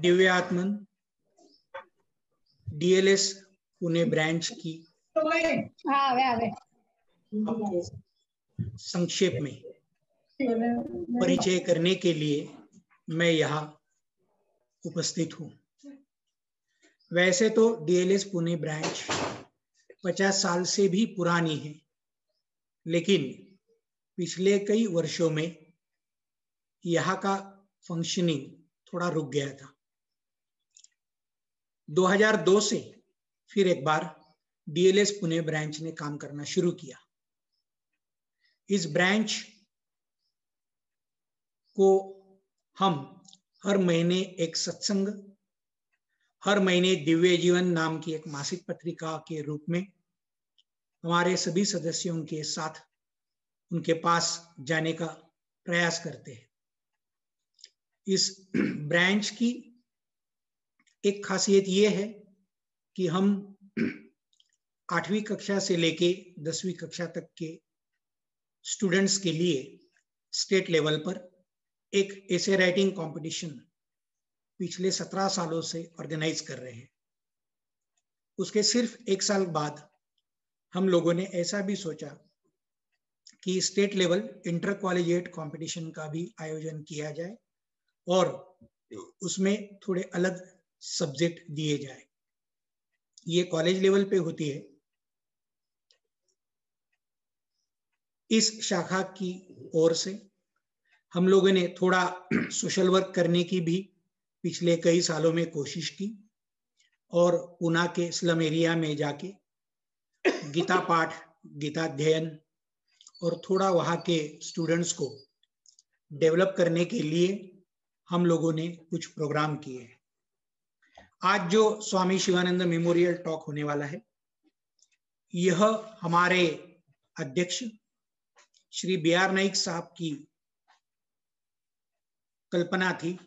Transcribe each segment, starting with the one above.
दिव्यात्मन DLS Pune branch की आपको संक्षेप में परिचय करने के लिए मैं यहाँ उपस्थित हूँ। वैसे तो डीएलएस पुणे ब्रांच 50 साल से भी पुरानी है, लेकिन पिछले कई वर्षों में यहाँ का फंक्शनिंग थोड़ा रुक गया था। 2002 से फिर एक बार डीएलएस पुणे ब्रांच ने काम करना शुरू किया। इस ब्रांच को हम हर महीने एक सत्संग, हर महीने दिव्य जीवन नाम की एक मासिक पत्रिका के रूप में हमारे सभी सदस्यों के साथ उनके पास जाने का प्रयास करते हैं। इस ब्रांच की एक खासियत ये है कि हम 8वीं कक्षा से लेके 10वीं कक्षा तक के स्टूडेंट्स के लिए स्टेट लेवल पर एक एसे राइटिंग कंपटीशन पिछले 17 सालों से ऑर्गेनाइज कर रहे हैं। उसके सिर्फ एक साल बाद हम लोगों ने ऐसा भी सोचा कि state level inter collegiate competition का भी आयोजन किया जाए और उसमें थोड़े अलग सब्जेक्ट दिए जाए। ये कॉलेज लेवल पे होती है। इस शाखा की ओर से हम लोगों ने थोड़ा सोशल वर्क करने की भी पिछले कई सालों में कोशिश की और पुणे के स्लम एरिया में जाके गीता पाठ, गीता अध्ययन और थोड़ा वहाँ के स्टूडेंट्स को डेवलप करने के लिए हम लोगों ने कुछ प्रोग्राम किए। आज जो स्वामी शिवानंद मेमोरियल टॉक होने वाला है, यह हमारे अध्यक्ष श्री बी.आर. नाइक साहब की कल्पना थी।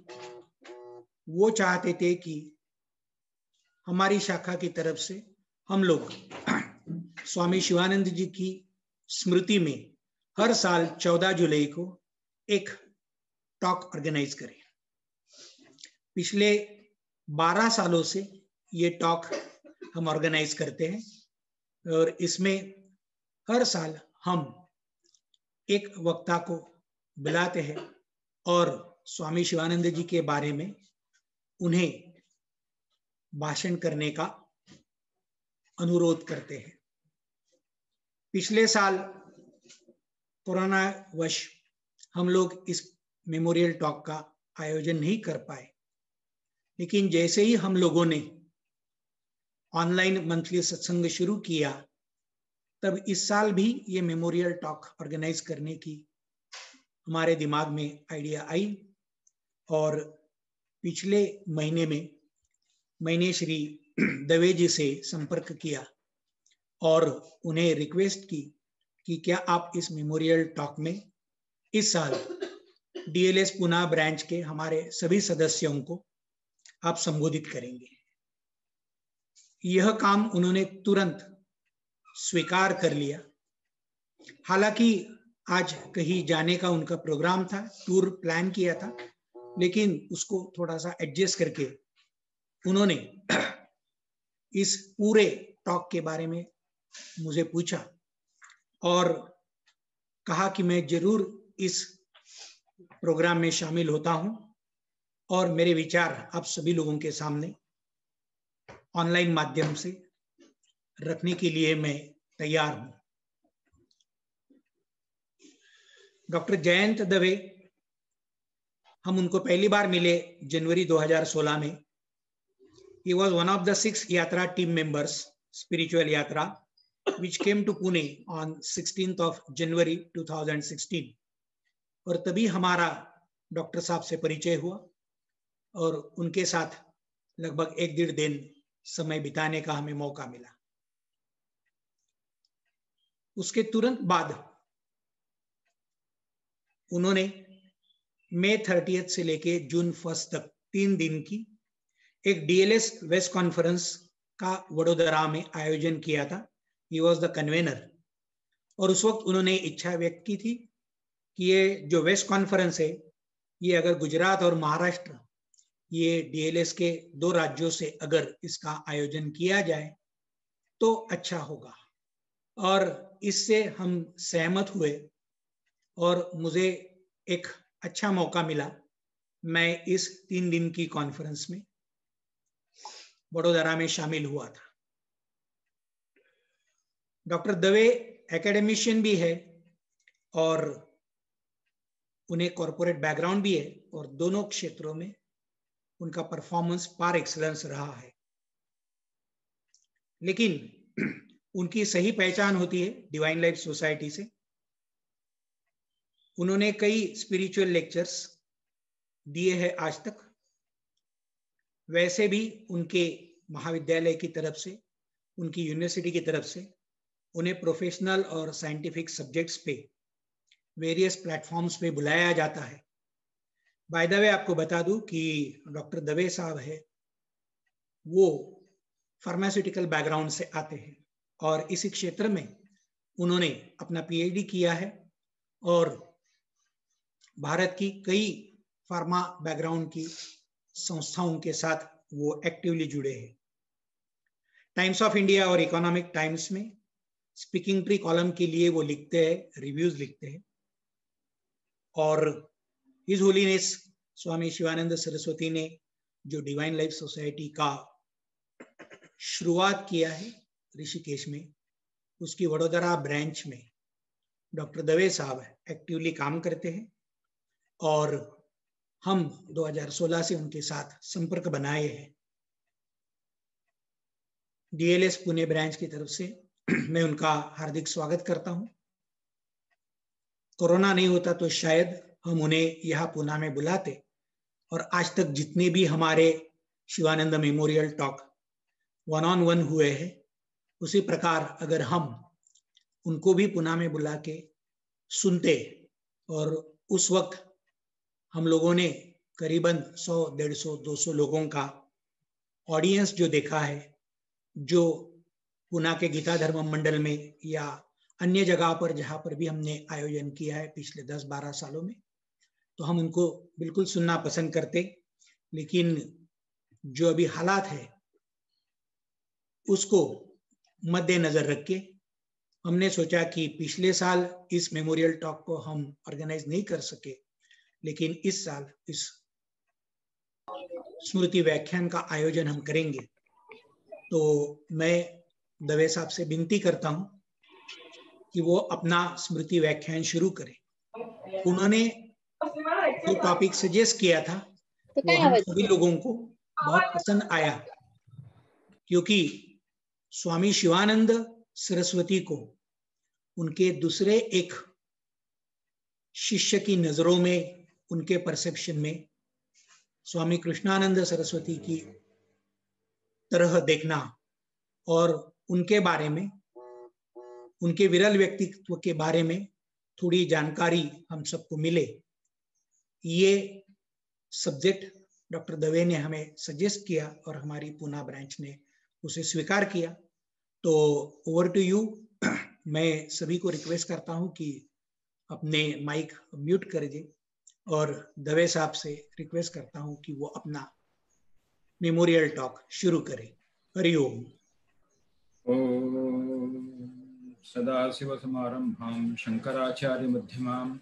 वो चाहते थे कि हमारी शाखा की तरफ से हम लोग स्वामी शिवानंद जी की स्मृति में हर साल 14 जुलाई को एक टॉक ऑर्गेनाइज करें। पिछले 12 सालों से ये टॉक हम ऑर्गेनाइज करते हैं और इसमें हर साल हम एक वक्ता को बुलाते हैं और स्वामी शिवानंद जी के बारे में उन्हें भाषण करने का अनुरोध करते हैं। पिछले साल कोरोना वश हम लोग इस मेमोरियल टॉक का आयोजन नहीं कर पाए, लेकिन जैसे ही हम लोगों ने ऑनलाइन मंथली सत्संग शुरू किया, तब इस साल भी ये मेमोरियल टॉक ऑर्गेनाइज करने की हमारे दिमाग में आइडिया आई और पिछले महीने में मैंने श्री दवे जी से संपर्क किया और उन्हें रिक्वेस्ट की कि क्या आप इस मेमोरियल टॉक में इस साल डीएलएस पुणे ब्रांच के हमारे सभी सदस्यों को आप संबोधित करेंगे। यह काम उन्होंने तुरंत स्वीकार कर लिया। हालांकि आज कहीं जाने का उनका प्रोग्राम था, टूर प्लान किया था, लेकिन उसको थोड़ा सा एडजस्ट करके उन्होंने इस पूरे टॉक के बारे में मुझे पूछा और कहा कि मैं जरूर इस प्रोग्राम में शामिल होता हूं और मेरे विचार आप सभी लोगों के सामने ऑनलाइन माध्यम से रखने के लिए मैं तैयार हूं। डॉक्टर जयंत दवे, हम उनको पहली बार मिले जनवरी 2016 में। He was one of the 6 Yatra team members, spiritual Yatra, which came to Pune on 16th of January 2016. और तभी हमारा डॉक्टर साहब से परिचय हुआ और उनके साथ लगभग 1-1.5 दिन समय बिताने का हमें मौका मिला। उसके तुरंत बाद उन्होंने मई 30 से लेके जून 1 तक 3 दिन की एक डीएलएस वेस्ट कॉन्फ्रेंस का वडोदरा में आयोजन किया था। ही वॉज द कन्वेनर और उस वक्त उन्होंने इच्छा व्यक्त की थी कि ये जो वेस्ट कॉन्फ्रेंस है ये अगर गुजरात और महाराष्ट्र, ये डीएलएस के 2 राज्यों से अगर इसका आयोजन किया जाए तो अच्छा होगा। और इससे हम सहमत हुए और मुझे एक अच्छा मौका मिला। मैं इस 3 दिन की कॉन्फ्रेंस में वडोदरा में शामिल हुआ था। डॉक्टर दवे एकेडमिशियन भी है और उन्हें कॉर्पोरेट बैकग्राउंड भी है और दोनों क्षेत्रों में उनका परफॉर्मेंस पार एक्सीलेंस रहा है। लेकिन उनकी सही पहचान होती है डिवाइन लाइफ सोसाइटी से। उन्होंने कई स्पिरिचुअल लेक्चर्स दिए हैं आज तक। वैसे भी उनके महाविद्यालय की तरफ से, उनकी यूनिवर्सिटी की तरफ से उन्हें प्रोफेशनल और साइंटिफिक सब्जेक्ट्स पे वेरियस प्लेटफॉर्म्स पे बुलाया जाता है। बाय द वे आपको बता दूं कि डॉक्टर दवे साहब है वो फार्मास्यूटिकल बैकग्राउंड से आते हैं और इसी क्षेत्र में उन्होंने अपना पीएचडी किया है और भारत की कई फार्मा बैकग्राउंड की संस्थाओं के साथ वो एक्टिवली जुड़े हैं। टाइम्स ऑफ इंडिया और इकोनॉमिक टाइम्स में स्पीकिंग ट्री कॉलम के लिए वो लिखते हैं, रिव्यूज लिखते हैं। और हिज होलीनेस स्वामी शिवानंद सरस्वती ने जो डिवाइन लाइफ सोसाइटी का शुरुआत किया है ऋषिकेश में, उसकी वडोदरा ब्रांच में डॉक्टर दवे साहब एक्टिवली काम करते हैं और हम 2016 से उनके साथ संपर्क बनाए हैं। डीएलएस पुणे ब्रांच की तरफ से मैं उनका हार्दिक स्वागत करता हूं। कोरोना नहीं होता तो शायद हम उन्हें यहाँ पुणे में बुलाते और आज तक जितने भी हमारे शिवानंद मेमोरियल टॉक 1-on-1 हुए हैं, उसी प्रकार अगर हम उनको भी पुणे में बुला के सुनते और उस वक्त हम लोगों ने करीबन 100, 150, 200 लोगों का ऑडियंस जो देखा है, जो पुणे के गीता धर्म मंडल में या अन्य जगह पर जहां पर भी हमने आयोजन किया है पिछले 10-12 सालों में, तो हम उनको बिल्कुल सुनना पसंद करते। लेकिन जो अभी हालात है उसको मद्देनजर रख के हमने सोचा कि पिछले साल इस मेमोरियल टॉक को हम ऑर्गेनाइज नहीं कर सके, लेकिन इस साल इस स्मृति व्याख्यान का आयोजन हम करेंगे। तो मैं दवे साहब से विनती करता हूं कि वो अपना स्मृति व्याख्यान शुरू करें। उन्होंने जो टॉपिक सजेस्ट किया था वो हम सभी लोगों को बहुत पसंद आया, क्योंकि स्वामी शिवानंद सरस्वती को उनके दूसरे एक शिष्य की नजरों में, उनके परसेप्शन में स्वामी कृष्णानंद सरस्वती की तरह देखना और उनके बारे में, उनके विरल व्यक्तित्व के बारे में थोड़ी जानकारी हम सबको मिले, ये सब्जेक्ट डॉक्टर दवे ने हमें सजेस्ट किया और हमारी पुणे ब्रांच ने उसे स्वीकार किया। तो ओवर टू यू। मैं सभी को रिक्वेस्ट करता हूं कि अपने माइक म्यूट कर दे और दवे साहब से रिक्वेस्ट करता हूं कि वो अपना मेमोरियल टॉक शुरू करें। हरिओम। सदाशिवसमारम्भां शंकराचार्य मध्यमाम्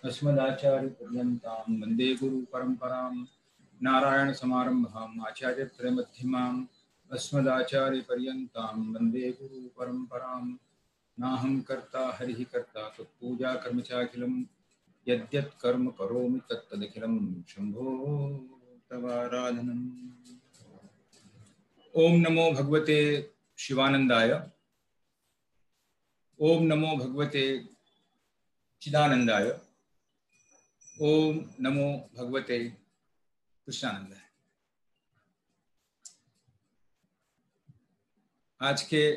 अस्मदाचार्य पर्यन्तां वन्दे गुरु परम्परां नारायण समारम्भाम् आचार्यत्रय मध्यमाम् अस्मदाचार्य पर्यन्तां वन्दे गुरु परम्परां नाहं कर्ता हरिः कर्ता तत्पूजा कर्म चाखिलं यद्यत् कर्म करोमि तत्तदखिलं शंभो तवाराधनम्। ओम नमो भगवते शिवानंदाय। ओम नमो भगवते चिदानंदाय। ओम नमो भगवते कृष्णानंदाय। आज के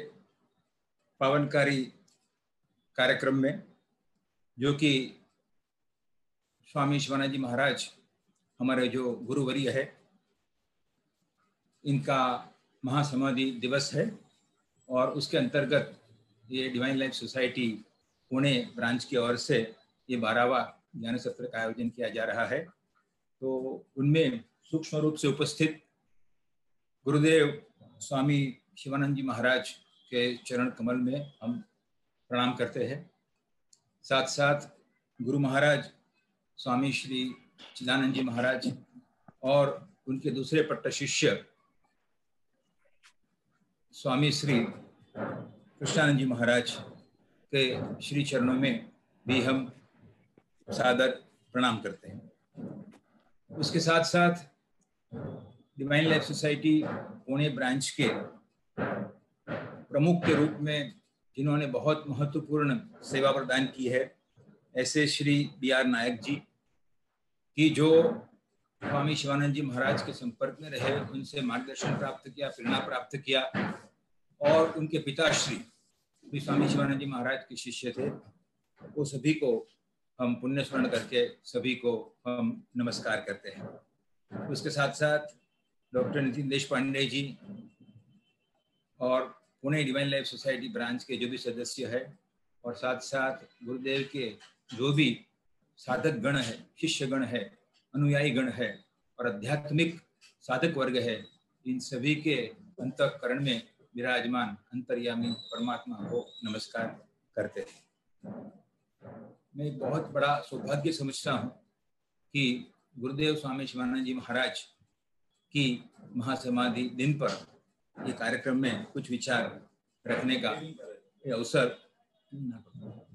पावनकारी कार्यक्रम में, जो कि स्वामी शिवानंद जी महाराज हमारे जो गुरुवर्य है, इनका महासमाधि दिवस है और उसके अंतर्गत ये divine life society Pune branch की ओर से ये 12वां ज्ञान सत्र का आयोजन किया जा रहा है। तो उनमें सूक्ष्म रूप से उपस्थित गुरुदेव स्वामी शिवानंद जी महाराज के चरण कमल में हम प्रणाम करते हैं। साथ साथ गुरु महाराज स्वामी श्री चिदानंद जी महाराज और उनके दूसरे पट्ट शिष्य स्वामी श्री कृष्णानंद जी महाराज के श्री चरणों में भी हम सादर प्रणाम करते हैं। उसके साथ साथ divine life society Pune branch के प्रमुख के रूप में जिन्होंने बहुत महत्वपूर्ण सेवा प्रदान की है, ऐसे श्री BR नायक जी की, जो स्वामी शिवानंद जी महाराज के संपर्क में रहे, उनसे मार्गदर्शन प्राप्त किया, प्रेरणा प्राप्त किया, और उनके पिताश्री स्वामी शिवानंद जी महाराज के शिष्य थे। वो सभी को हम पुण्य स्मरण करके सभी को हम नमस्कार करते हैं। उसके साथ साथ डॉक्टर नितिन देशपांडे जी और Pune divine life society branch के जो भी सदस्य है, और साथ साथ गुरुदेव के जो भी साधक गण है, शिष्य गण है, अनुयायी गण है और आध्यात्मिक साधक वर्ग है, इन सभी के अंतःकरण में विराजमान अंतर्यामी परमात्मा को नमस्कार करते हैं। मैं बहुत बड़ा सौभाग्य समझता हूँ कि गुरुदेव स्वामी शिवानंद जी महाराज की महासमाधि दिन पर ये कार्यक्रम में कुछ विचार रखने का अवसर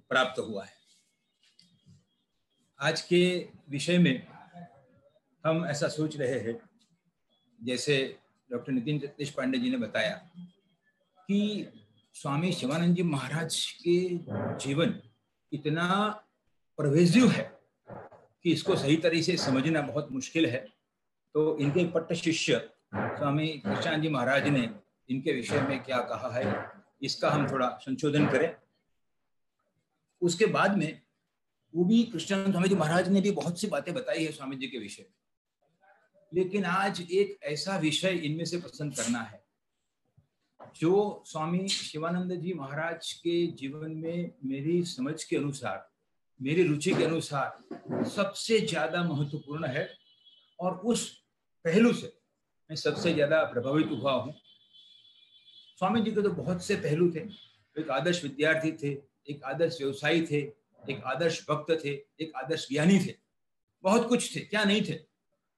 प्राप्त हुआ है। आज के विषय में हम ऐसा सोच रहे हैं, जैसे डॉक्टर नितिन देशपांडे जी ने बताया कि स्वामी शिवानंद जी महाराज के जीवन इतना परवेजिव है कि इसको सही तरीके से समझना बहुत मुश्किल है। तो इनके पट्ट शिष्य स्वामी कृष्णानंद जी महाराज ने इनके विषय में क्या कहा है, इसका हम थोड़ा संशोधन करें। उसके बाद में वो भी कृष्णानंद स्वामी जी महाराज ने भी बहुत सी बातें बताई है स्वामी जी के विषय में, लेकिन आज एक ऐसा विषय इनमें से पसंद करना है जो स्वामी शिवानंद जी महाराज के जीवन में मेरी समझ के अनुसार, मेरी रुचि के अनुसार सबसे ज्यादा महत्वपूर्ण है, और उस पहलू से मैं सबसे ज्यादा प्रभावित हुआ हूँ। स्वामी जी के तो बहुत से पहलू थे। एक आदर्श विद्यार्थी थे, एक आदर्श व्यवसायी थे, एक आदर्श भक्त थे, एक आदर्श ज्ञानी थे, बहुत कुछ थे, क्या नहीं थे,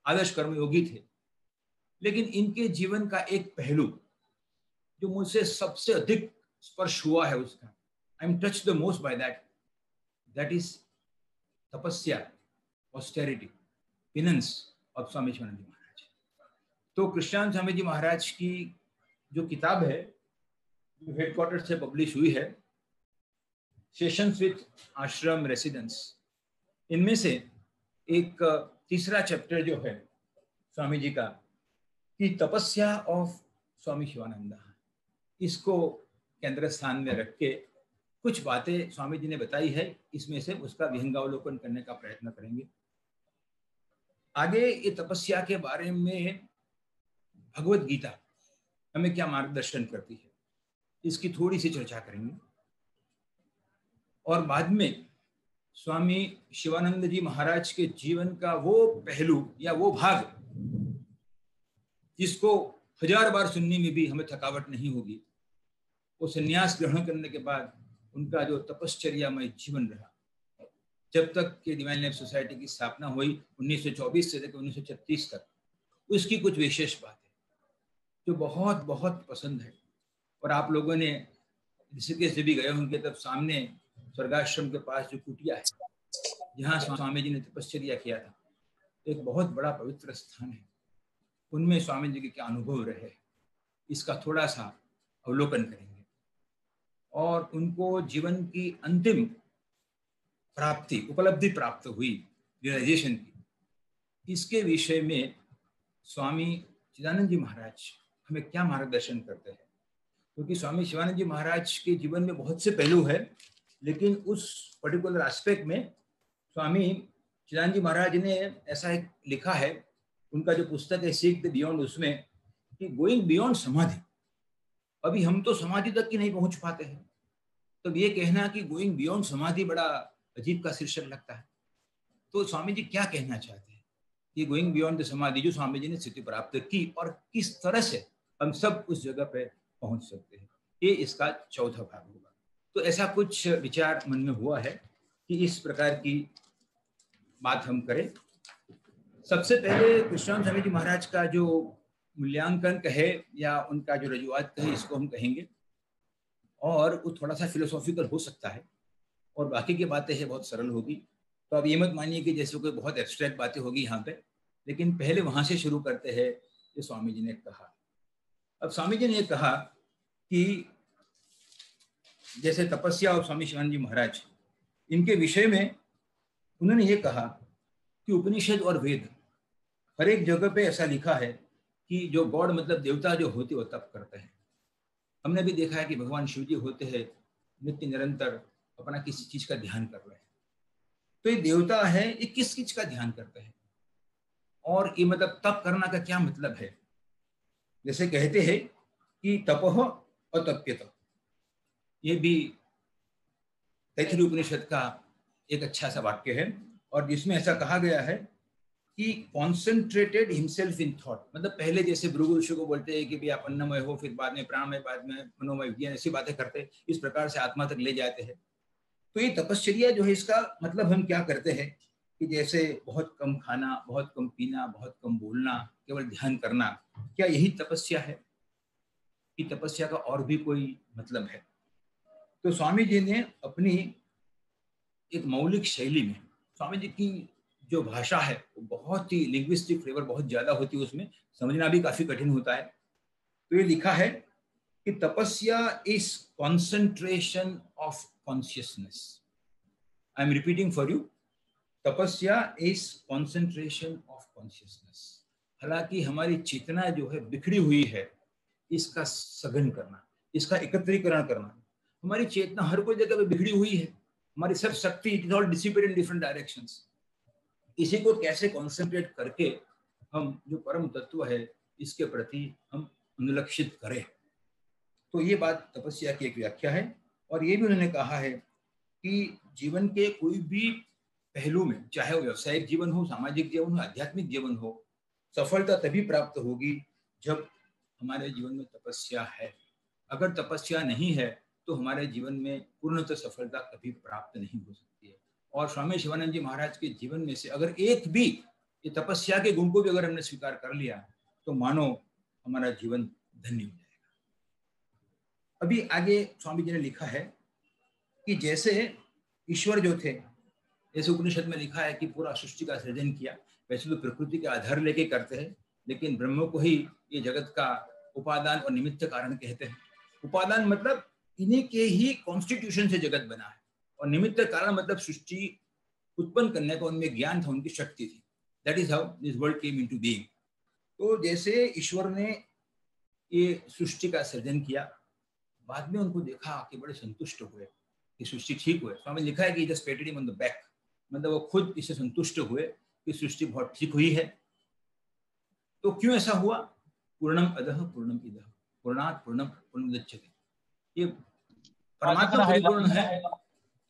आदर्श कर्मयोगी थे। लेकिन इनके जीवन का एक पहलू जो मुझसे सबसे अधिक स्पर्श हुआ है, उसका I am touched the most by that, that is तपस्या, ऑस्टेरिटी, पिनेंस ऑफ स्वामी शिवानंद जी महाराज। तो कृष्णानंद स्वामी जी महाराज की जो किताब है, जो हेडक्वार्टर से पब्लिश हुई है, सेशंस विद आश्रम रेसिडेंस, इनमें से एक तीसरा चैप्टर जो है स्वामी जी का, कि तपस्या ऑफ स्वामी शिवानंद, इसको केंद्र स्थान में रख के कुछ बातें स्वामी जी ने बताई है, इसमें से उसका विहंगावलोकन करने का प्रयत्न करेंगे। आगे ये तपस्या के बारे में भगवत गीता हमें क्या मार्गदर्शन करती है, इसकी थोड़ी सी चर्चा करेंगे। और बाद में स्वामी शिवानंद जी महाराज के जीवन का वो पहलू या वो भाग जिसको 1000 बार सुनने में भी हमें थकावट नहीं होगी, वो संन्यास ग्रहण करने के बाद उनका जो तपश्चर्यामय जीवन रहा, जब तक कि डिवाइन लाइफ सोसाइटी की स्थापना हुई 1924 से लेकर 1936 तक, उसकी कुछ विशेष बात है जो बहुत बहुत पसंद है। और आप लोगों ने ऋषिकेश से भी गए होंगे, तब सामने स्वर्गाश्रम के पास जो कुटिया है, जहाँ स्वामी जी ने तपश्चर्या किया था, एक बहुत बड़ा पवित्र स्थान है। उनमें स्वामी जी के क्या अनुभव रहे, इसका थोड़ा सा अवलोकन करेंगे। और उनको जीवन की अंतिम प्राप्ति, उपलब्धि प्राप्त हुई रियलाइजेशन की, इसके विषय में स्वामी चिदानंद जी महाराज हमें क्या मार्गदर्शन करते हैं। क्योंकि स्वामी शिवानंद जी महाराज के जीवन में बहुत से पहलू है, लेकिन उस पर्टिकुलर एस्पेक्ट में स्वामी चिदानंद जी महाराज ने ऐसा एक लिखा है, उनका जो पुस्तक है सीक द बियॉन्ड, उसमें कि गोइंग बियॉन्ड समाधि, अभी हम तो समाधि तक की नहीं पहुंच पाते हैं, तो ये कहना कि गोइंग बियॉन्ड समाधि बड़ा अजीब का शीर्षक लगता है। तो स्वामी जी क्या कहना चाहते हैं, कि गोइंग बियॉन्ड द समाधि जो स्वामी जी ने स्थिति प्राप्त की और किस तरह से हम सब उस जगह पे पहुंच सकते हैं, ये इसका चौथा भाग होगा। तो ऐसा कुछ विचार मन में हुआ है कि इस प्रकार की बात हम करें। सबसे पहले कृष्णानंद स्वामी जी महाराज का जो मूल्यांकन कहे या उनका जो रजुआत कहे, इसको हम कहेंगे, और वो थोड़ा सा फिलोसॉफिकल हो सकता है और बाकी की बातें है बहुत सरल होगी। तो अब ये मत मानिए कि जैसे कोई बहुत एब्स्ट्रैक्ट बातें होगी यहाँ पे, लेकिन पहले वहां से शुरू करते हैं जो स्वामी जी ने कहा। अब स्वामी जी ने कहा कि जैसे तपस्या और स्वामी शिवानंद जी महाराज, इनके विषय में उन्होंने ये कहा कि उपनिषद और वेद हर एक जगह पे ऐसा लिखा है कि जो गॉड मतलब देवता जो होते वो तप करते हैं। हमने भी देखा है कि भगवान शिव जी होते हैं नित्य निरंतर अपना किसी चीज का ध्यान कर रहे हैं। तो ये देवता है, ये किस चीज का ध्यान करते हैं और ये मतलब तप करना का क्या मतलब है। जैसे कहते हैं कि तपह अतप्यत, ये भी तैत्तिरीय उपनिषद का एक अच्छा सा वाक्य है और जिसमें ऐसा कहा गया है कि कॉन्सेंट्रेटेड हिमसेल्फ इन थॉट, मतलब पहले जैसे भृगु ऋषि को बोलते हैं कि भी आप अन्नमय हो, फिर बाद में प्राणमय, बाद में मनोमय, विज्ञान, ऐसी बातें करते, इस प्रकार से आत्मा तक ले जाते हैं। तो ये तपश्चर्या जो है, इसका मतलब हम क्या करते हैं कि जैसे बहुत कम खाना, बहुत कम पीना, बहुत कम बोलना, केवल ध्यान करना, क्या यही तपस्या है कि तपस्या का और भी कोई मतलब है? तो स्वामी जी ने अपनी एक मौलिक शैली में, स्वामी जी की जो भाषा है वो बहुत ही लिंग्विस्टिक फ्लेवर बहुत ज्यादा होती है, उसमें समझना भी काफी कठिन होता है। तो ये लिखा है कि तपस्या is concentration of consciousness. I am repeating for you, तपस्या इज कॉन्सेंट्रेशन ऑफ कॉन्शियसनेस। हालांकि हमारी चेतना जो है बिखरी हुई है, इसका सघन करना, इसका एकत्रीकरण करना। हमारी चेतना हर कोई जगह पे बिखरी हुई है, हमारी सब शक्ति, it is all dissipated in different directions. इसी को कैसे कॉन्सेंट्रेट करके हम जो परम तत्व है इसके प्रति हम अनुलक्षित करें। तो ये बात तपस्या की एक व्याख्या है। और ये भी उन्होंने कहा है कि जीवन के कोई भी पहलू में, चाहे वो व्यावसायिक जीवन हो, सामाजिक जीवन हो, आध्यात्मिक जीवन हो, सफलता तभी प्राप्त होगी जब हमारे जीवन में तपस्या है। अगर तपस्या नहीं है तो हमारे जीवन में पूर्णतः सफलता कभी प्राप्त नहीं हो सकती है। और स्वामी शिवानंद जी महाराज के जीवन में से अगर एक भी ये तपस्या के गुण को भी अगर हमने स्वीकार कर लिया तो मानो हमारा जीवन धन्य हो जाएगा। अभी आगे स्वामी जी ने लिखा है कि जैसे ईश्वर जो थे, जैसे उपनिषद में लिखा है कि पूरा सृष्टि का सृजन किया, वैसे तो प्रकृति के आधार लेके करते हैं, लेकिन ब्रह्म को ही ये जगत का उपादान और निमित्त कारण कहते हैं। उपादान मतलब इन्हीं के ही कॉन्स्टिट्यूशन से जगत बना है, और निमित्त कारण मतलब सृष्टि उत्पन्न करने का उनमें ज्ञान था, उनकी शक्ति थी। That is how this world came into being. तो जैसे ईश्वर ने ये सृष्टि का सृजन किया, बाद में उनको देखा कि बड़े संतुष्ट हुए कि सृष्टि ठीक हुए। स्वामी लिखा है कि just patted him on the back, मतलब वो खुद इससे संतुष्ट हुए कि सृष्टि बहुत ठीक हुई है। तो क्यों ऐसा हुआ? पूर्णम अदः पूर्णम इदः पूर्णात् पूर्णम पूर्णमुदच्यते, ये परमात्मा परिपूर्ण है,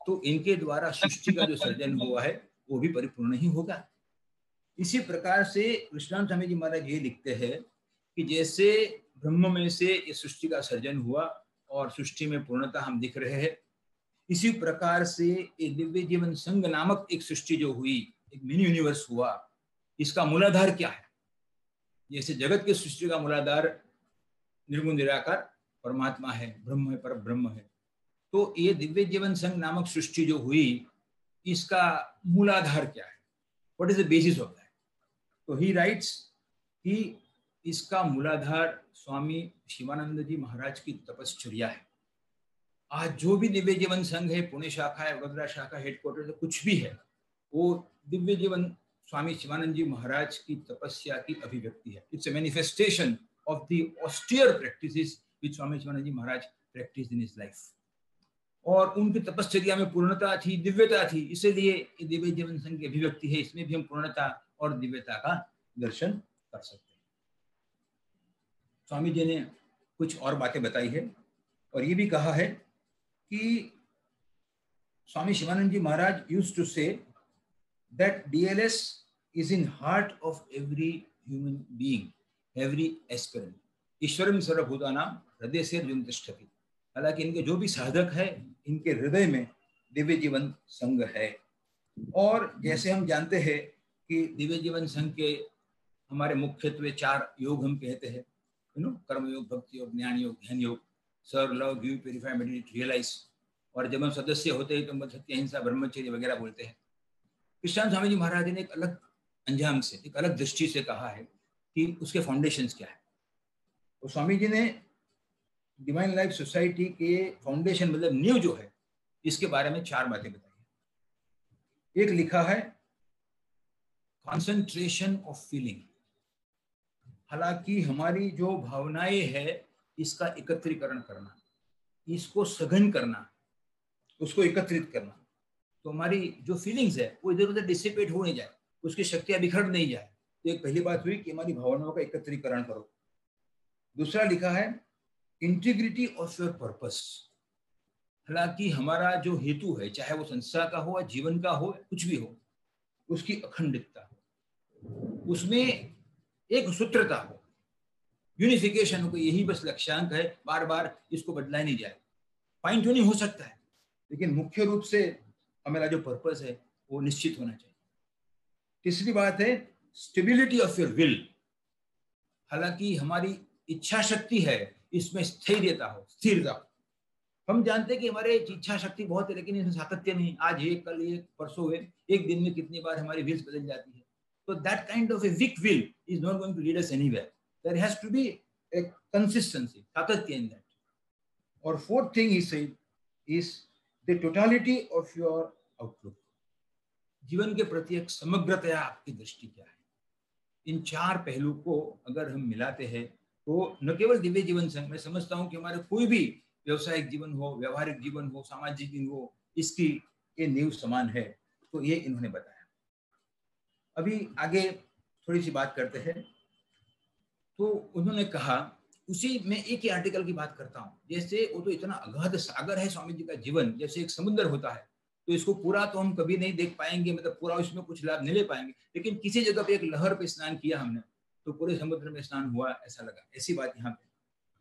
तो इनके द्वारा सृष्टि का जो सर्जन हुआ है वो भी परिपूर्ण ही होगा। इसी प्रकार से कृष्णानंद स्वामी जी महाराज ये लिखते हैं कि जैसे ब्रह्म में से ये सृष्टि का सर्जन हुआ और सृष्टि में पूर्णता हम दिख रहे हैं, इसी प्रकार से ये दिव्य जीवन संघ नामक एक सृष्टि जो हुई, एक मिनी यूनिवर्स हुआ, इसका मूलाधार क्या है? जैसे जगत की सृष्टि का मूलाधार निर्गुण निराकार परमात्मा है, ब्रह्म है, पर ब्रह्म है, तो ये दिव्य जीवन संघ नामक सृष्टि जो हुई, इसका मूलाधार क्या है? What is the basis of that? तो ही राइट्स कि इसका मूलाधार स्वामी शिवानंद जी महाराज की तपश्चर्या है। आज जो भी दिव्य जीवन संघ है, पुणे शाखा है, वडोदरा शाखा, हेडक्वार्टर, कुछ भी है, वो दिव्य जीवन स्वामी शिवानंद जी महाराज की तपस्या की अभिव्यक्ति है। It's a manifestation of the austere practices which Swami Shivanand ji Maharaj practice in his life. और उनकी तपश्चर्या में पूर्णता थी, दिव्यता थी, इसलिए दिव्य जीवन संघ की अभिव्यक्ति है, इसमें भी हम पूर्णता और दिव्यता का दर्शन कर सकते हैं। स्वामी जी ने कुछ और बातें बताई है और ये भी कहा है कि Swami Shivanand ji Maharaj used to say that DLS is in heart of every human being, every aspirant. ईश्वरं सर्वभूतानां हृदयेऽर्जुन तिष्ठति. हालांकि इनके जो भी साधक है, इनके हृदय में दिव्य जीवन संघ है. और जैसे हम जानते हैं कि दिव्य जीवन संघ के हमारे मुख्यत्वे 4 योग हम कहते हैं, कर्म योग, भक्ति योग, ज्ञान योग, ध्यान योग. Serve, love, give, purify, meditate, realise. और जब हम सदस्य होते हैं तो सत्य, अहिंसा, ब्रह्मचर्य वगैरह बोलते हैं. कृष्ण स्वामी जी महाराज ने एक अलग अंजाम से, एक अलग दृष्टि से कहा है कि उसके फाउंडेशंस क्या है. तो स्वामी जी ने डिवाइन लाइफ सोसाइटी के फाउंडेशन, मतलब नींव जो है, इसके बारे में 4 बातें बताई. एक लिखा है कंसंट्रेशन ऑफ फीलिंग. हालांकि हमारी जो भावनाएं है, इसका एकत्रीकरण करना, इसको सघन करना, उसको एकत्रित करना. तो हमारी जो फीलिंग्स है वो इधर उधर डिसिपेट हो नहीं जाए, उसकी शक्तियां बिखर नहीं जाए. तो एक पहली बात हुई कि हमारी भावनाओं का एकत्रीकरण करो. दूसरा लिखा है इंटीग्रिटी ऑफ योर पर्पस. हालांकि हमारा जो हेतु है, चाहे वो संसार का हो या जीवन का हो, कुछ भी हो, उसकी अखंडितता हो, उसमें एक सूत्रता हो, यूनिफिकेशन हो. यही बस लक्ष्यांक है, बार बार इसको बदला नहीं जाए. फाइन ट्यूनिंग हो सकता है, लेकिन मुख्य रूप से हमारा जो पर्पस है वो निश्चित होना चाहिए. तीसरी बात है स्टेबिलिटी ऑफ योर विल. हालांकि हमारी इच्छा शक्ति है, इसमें स्थैर्यता हो, स्थिरता हो. हम जानते हैं कि हमारे इच्छा शक्ति बहुत है, लेकिन इसमें सातत्य नहीं. आज ये, कल ये, परसों है, एक दिन में कितनी बार हमारी विल्स बदल जाती है. तो that kind of a weak will is not going to lead us anywhere. There has to be a consistency, सातत्य इन दैट. और fourth thing he said is the totality of your outlook. जीवन के प्रति एक समग्रतया आपकी दृष्टि क्या है. इन 4 पहलू को अगर हम मिलाते हैं तो न केवल दिव्य जीवन संघ, मैं समझता हूं कि हमारे कोई भी व्यवसायिक जीवन हो, व्यवहारिक जीवन हो, सामाजिक जीवन हो, इसकी ये नींव समान है. तो ये इन्होंने बताया. अभी आगे थोड़ी सी बात करते हैं. तो उन्होंने कहा, उसी में एक ही आर्टिकल की बात करता हूँ. जैसे वो तो इतना अगाध सागर है स्वामी जी का जीवन, जैसे एक समुद्र होता है, तो इसको पूरा तो हम कभी नहीं देख पाएंगे, मतलब पूरा इसमें कुछ लाभ नहीं ले पाएंगे. लेकिन किसी जगह पे एक लहर पे स्नान किया हमने, तो पूरे समुद्र में स्नान हुआ ऐसा लगा. ऐसी बात यहाँ पे.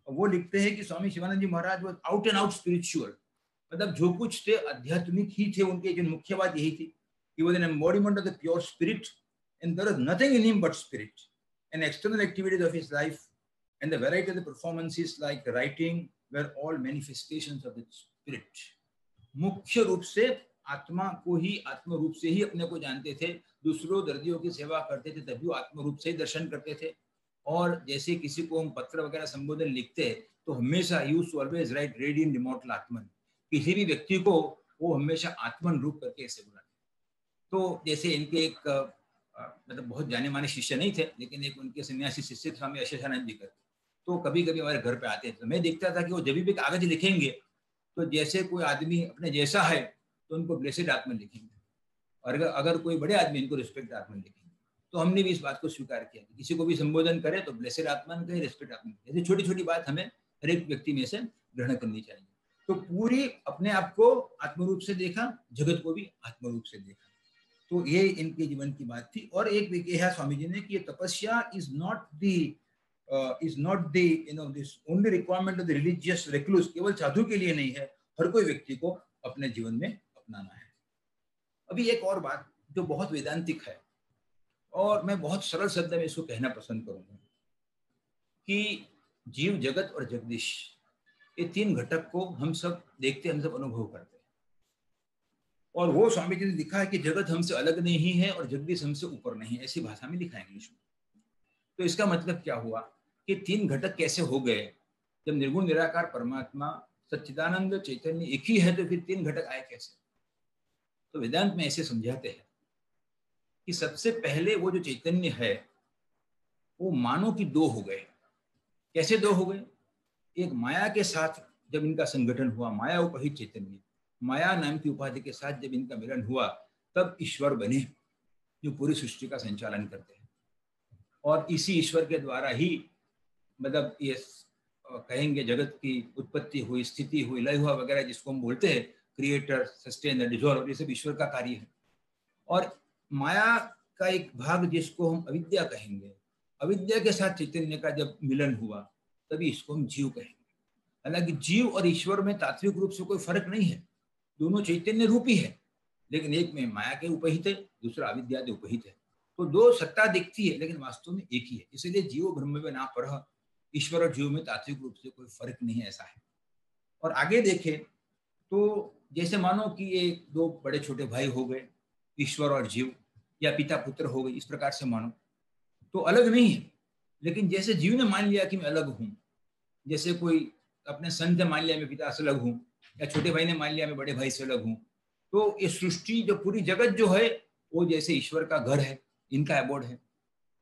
और वो लिखते हैं कि स्वामी शिवानंद जी महाराज वो आउट एंड आउट स्पिरिचुअल, मतलब जो कुछ थे आध्यात्मिक ही थे. उनके जो मुख्य बात यही थी कि वो an embodiment of the pure spirit, and there is nothing in him but spirit. And external activities of his life and the variety of the performances like writing were all manifestations of the spirit. मुख्य रूप से आत्मा को ही, आत्म रूप से ही अपने को जानते थे. दूसरों दर्दियों की सेवा करते थे, तभी वो आत्म रूप से ही दर्शन करते थे. और जैसे किसी को हम पत्र वगैरह संबोधन लिखते हैं तो हमेशा use to always write radiant immortal Atman. किसी भी व्यक्ति को वो हमेशा आत्मन रूप करके ऐसे बुलाते. तो जैसे इनके एक मतलब बहुत जाने माने शिष्य नहीं थे, लेकिन एक उनके सन्यासी शिष्य स्वामी अशेषानंद जी का, तो कभी कभी हमारे घर पे आते थे. तो मैं देखता था कि वो जब भी कागज लिखेंगे तो जैसे कोई आदमी अपने जैसा है तो उनको ब्लेसेड आत्मन लिखेंगे, और अगर कोई बड़े आदमी इनको रिस्पेक्ट आत्मन लिखेंगे. तो हमने भी इस बात को स्वीकार किया कि किसी को भी संबोधन करे तो ब्लेसेड आत्मन कहे, रिस्पेक्ट आत्मन. ऐसी छोटी छोटी बात हमें हर एक व्यक्ति में से ग्रहण करनी चाहिए. तो पूरी अपने आप को आत्मरूप से देखा, जगत को भी आत्मरूप से देखा. तो ये इनके जीवन की बात थी. और एक कहा स्वामी जी ने कि ये तपस्या is not the this only requirement of the religious recluse. केवल साधु के लिए नहीं है, हर कोई व्यक्ति को अपने जीवन में अपनाना है. अभी एक और बात जो बहुत वेदांतिक है, और मैं बहुत सरल शब्द में इसको कहना पसंद करूंगा कि जीव, जगत और जगदीश, ये 3 घटक को हम सब देखते, हम सब अनुभव करते हैं. और वो स्वामी जी ने लिखा है कि जगत हमसे अलग नहीं है और जगदीश हमसे ऊपर नहीं, ऐसी भाषा में लिखा है इंग्लिश में. तो इसका मतलब क्या हुआ कि 3 घटक कैसे हो गए. जब निर्गुण निराकार परमात्मा सच्चिदानंद चैतन्य एक ही है तो फिर 3 घटक आए कैसे. तो वेदांत में ऐसे समझाते हैं कि सबसे पहले वो जो चैतन्य है वो मानो कि 2 हो गए. कैसे 2 हो गए. एक माया के साथ जब इनका संगठन हुआ, माया उपहित चैतन्य, माया नाम की उपाधि के साथ जब इनका मिलन हुआ, तब ईश्वर बने जो पूरी सृष्टि का संचालन करते हैं. और इसी ईश्वर के द्वारा ही, मतलब ये कहेंगे जगत की उत्पत्ति हुई, स्थिति हुई, लय हुआ वगैरह, जिसको हम बोलते हैं क्रिएटर, सस्टेनर, डिसॉल्वर, ये सब ईश्वर का कार्य है. और माया का एक भाग जिसको हम अविद्या कहेंगे, अविद्या के साथ चैतन्य का जब मिलन हुआ तभी इसको हम जीव कहेंगे। हालांकि जीव और ईश्वर में तात्विक रूप से कोई फर्क नहीं है, दोनों चैतन्य रूपी है, लेकिन एक में माया के उपहित है, दूसरा अविद्या के उपहित है। तो दो सत्ता दिखती है लेकिन वास्तव में एक ही है। इसलिए जीव ब्रह्म में ना परह, ईश्वर और जीव में तात्विक रूप से कोई फर्क नहीं है, ऐसा है। और आगे देखें तो जैसे मानो कि ये दो बड़े छोटे भाई हो गए, ईश्वर और जीव, या पिता पुत्र हो गए, इस प्रकार से मानो तो अलग नहीं है। लेकिन जैसे जीव ने मान लिया कि मैं अलग हूं, जैसे कोई अपने संत ने मान लिया मैं पिता से अलग हूं, या छोटे भाई ने मान लिया मैं बड़े भाई से अलग हूं, तो ये सृष्टि जो पूरी जगत जो है वो जैसे ईश्वर का घर है, इनका अबोर्ड है।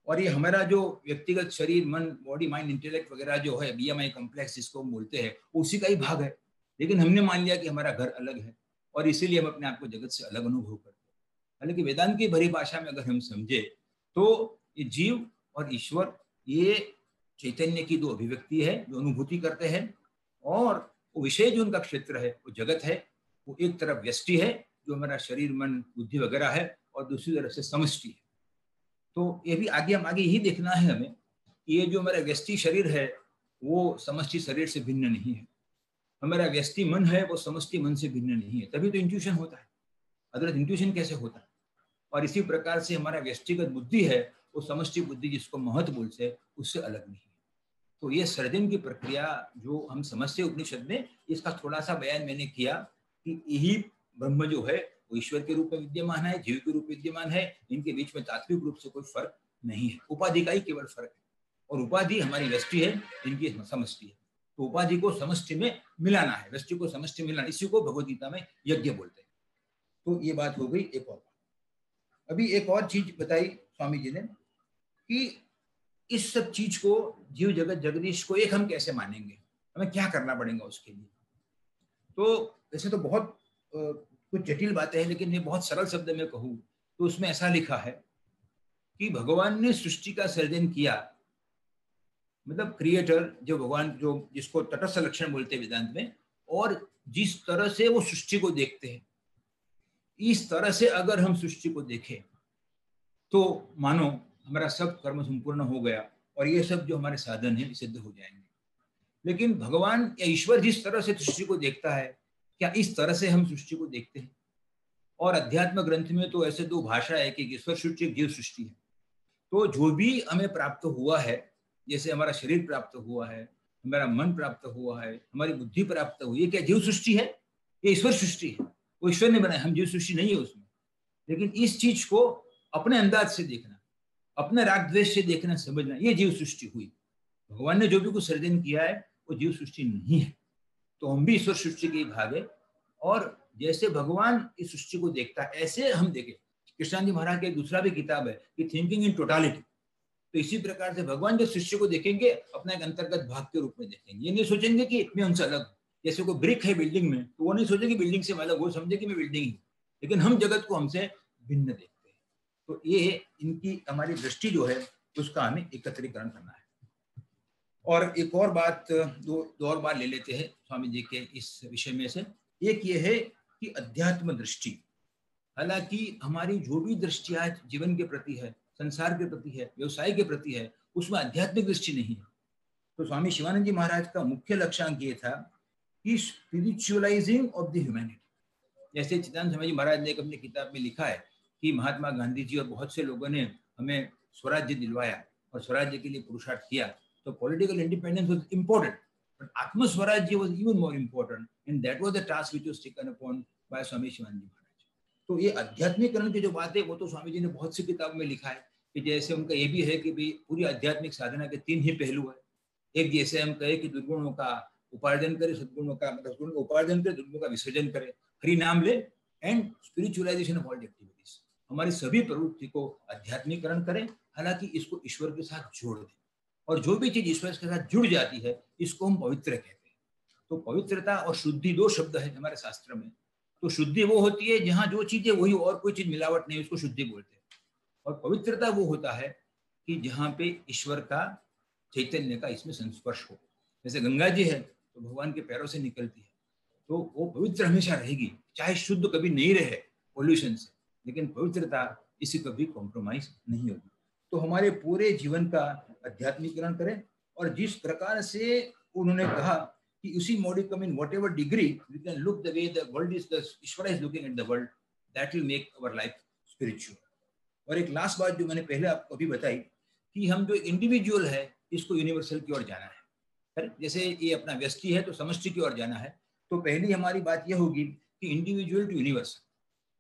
और ये हमारा जो व्यक्तिगत शरीर, मन, बॉडी, माइंड, इंटेलेक्ट वगैरह जो है, बीएमआई कॉम्प्लेक्स जिसको हम बोलते हैं, उसी का ही भाग है। लेकिन हमने मान लिया कि हमारा घर अलग है और इसीलिए हम अपने आप को जगत से अलग अनुभव करते हैं। हालांकि वेदांत की भरी भाषा में अगर हम समझे तो ये जीव और ईश्वर ये चैतन्य की दो अभिव्यक्ति है जो अनुभूति करते हैं, और वो विषय जो उनका क्षेत्र है वो जगत है। वो एक तरफ व्यष्टि है जो हमारा शरीर, मन, बुद्धि वगैरह है, और दूसरी तरफ से समष्टि है। तो ये भी आगे यही देखना है हमें कि ये जो हमारा व्यष्टि शरीर है वो समष्टि शरीर से भिन्न नहीं है, हमारा व्यष्टि मन है वो समष्टि मन से भिन्न नहीं है, तभी तो इंट्यूशन होता है, अदरवाइज इंट्यूशन कैसे होता है। और इसी प्रकार से हमारा व्यष्टिगत बुद्धि है वो समष्टि बुद्धि जिसको महत बोलते हैं उससे अलग नहीं है। तो ये सर्जन की प्रक्रिया जो हम समझते उपनिषद में, इसका थोड़ा सा बयान मैंने किया कि यही ब्रह्म जो है वो ईश्वर के रूप में विद्यमान है, जीव के रूप में विद्यमान है, इनके बीच में तात्विक रूप से कोई फर्क नहीं है, उपाधि का ही केवल फर्क है। और उपाधि हमारी व्यष्टि है, इनकी समष्टि है। तो उपाधि को समष्टि में मिलाना है, व्यष्टि को समष्टि में मिलाना, इसी को भगवद्गीता में यज्ञ बोलते हैं। तो ये बात हो गई। एक और अभी एक और चीज बताई स्वामी जी ने कि इस सब चीज को, जीव जगत जगदीश को एक हम कैसे मानेंगे, हमें क्या करना पड़ेगा उसके लिए। तो वैसे तो बहुत कुछ जटिल बातें हैं, लेकिन ये बहुत सरल शब्द में कहूँ तो उसमें ऐसा लिखा है कि भगवान ने सृष्टि का सर्जन किया, मतलब क्रिएटर जो भगवान, जो जिसको तटस्थ लक्षण बोलते हैं वेदांत में, और जिस तरह से वो सृष्टि को देखते हैं, इस तरह से अगर हम सृष्टि को देखें तो मानो हमारा सब कर्म संपूर्ण हो गया और ये सब जो हमारे साधन है सिद्ध हो जाएंगे। लेकिन भगवान या ईश्वर जिस तरह से सृष्टि को देखता है, क्या इस तरह से हम सृष्टि को देखते हैं? और अध्यात्म ग्रंथ में तो ऐसे दो भाषा है कि ईश्वर सृष्टि, जीव सृष्टि है। तो जो भी हमें प्राप्त हुआ है, जैसे हमारा शरीर प्राप्त हुआ है, हमारा मन प्राप्त हुआ है, हमारी बुद्धि प्राप्त हुई है, क्या जीव सृष्टि है? ये ईश्वर सृष्टि है, वो ईश्वर ने बनाया, हम जीव सृष्टि नहीं है उसमें। लेकिन इस चीज को अपने अंदाज से देखना, अपने राग द्वेष से देखना, समझना, ये जीव सृष्टि हुई। भगवान ने जो भी कुछ सर्जन किया है वो जीव सृष्टि नहीं है। तो हम भी ईश्वर सृष्टि के भाग है, और जैसे भगवान इस सृष्टि को देखता है ऐसे हम देखें। कृष्ण जी महाराज का एक दूसरा भी किताब है कि थिंकिंग इन टोटालिटी। तो इसी प्रकार से भगवान जब सृष्टि को देखेंगे अपना एक अंतर्गत भाग के रूप में देखेंगे। ये नहीं सोचेंगे कि मैं उनसे अलग हूँ। जैसे कोई ब्रिक है बिल्डिंग में, तो वो नहीं सोचेंगे बिल्डिंग से मैं अलग, वो समझे कि मैं बिल्डिंग ही। लेकिन हम जगत को हमसे भिन्न देखते हैं। तो ये इनकी हमारी दृष्टि जो है उसका हमें एकत्रीकरण करना है। और एक और बात, दो और बात ले लेते हैं स्वामी जी के इस विषय में से। एक ये है कि अध्यात्म दृष्टि, हालांकि हमारी जो भी दृष्टि आज जीवन के प्रति है, संसार के प्रति है, व्यवसाय के प्रति है, उसमें आध्यात्मिक दृष्टि नहीं है। तो स्वामी शिवानंद जी महाराज का मुख्य लक्ष्यांक ये था कि स्पिरिचुअलाइजिंग ऑफ द ह्यूमैनिटी। जैसे चिदानंद स्वामी जी महाराज ने एक अपनी किताब में लिखा है कि महात्मा गांधी जी और बहुत से लोगों ने हमें स्वराज्य दिलवाया और स्वराज्य के लिए पुरुषार्थ किया, तो political independence was important, but आत्म स्वराज्य was even more important, and that was the task which was taken upon by Swami Shivanand ji Maharaj. तो ये आध्यात्मिकरण की जो बात है वो तो स्वामी जी ने बहुत सी किताब में लिखा है कि जैसे उनका ये भी है कि भाई पूरी आध्यात्मिक साधना के 3 ही पहलू है। एक जैसे हम कहे कि दुर्गुणों का उपार्जन करे, सद्गुणों का, मतलब सद्गुणों का उपार्जन करे, दुर्गुणों का विसर्जन करे, हरि नाम ले, and spiritualisation of all activities. हमारी सभी प्रवृत्ति को आध्यात्मिकरण करें, हालांकि इसको ईश्वर के साथ जोड़ दें, और जो भी चीज ईश्वर के साथ जुड़ जाती है इसको हम पवित्र कहते हैं। तो पवित्रता और शुद्धि 2 शब्द है हमारे शास्त्र में। तो शुद्धि वो होती है जहां जो चीज है वही, और कोई चीज मिलावट नहीं, उसको शुद्धि बोलते हैं। और पवित्रता वो होता है कि जहाँ पे ईश्वर का चैतन्य का इसमें संस्पर्श हो। जैसे गंगा जी है तो भगवान के पैरों से निकलती है, तो वो पवित्र हमेशा रहेगी, चाहे शुद्ध कभी नहीं रहे पोल्यूशन से, लेकिन पवित्रता इससे कभी कॉम्प्रोमाइज नहीं होगी। तो हमारे पूरे जीवन का आध्यात्मिकरण करें, और जिस प्रकार से उन्होंने कहा कि उसी modicum in whatever degree we can look the way the world is the ईश्वर is looking at the world, that will make our life spiritual. और एक लास्ट बात जो मैंने पहले आपको अभी बताई कि हम जो इंडिविजुअल है इसको यूनिवर्सल की ओर जाना है। जैसे ये अपना व्यष्टि है तो समष्टि की ओर जाना है। तो पहली हमारी बात यह होगी कि इंडिविजुअल टू यूनिवर्सल।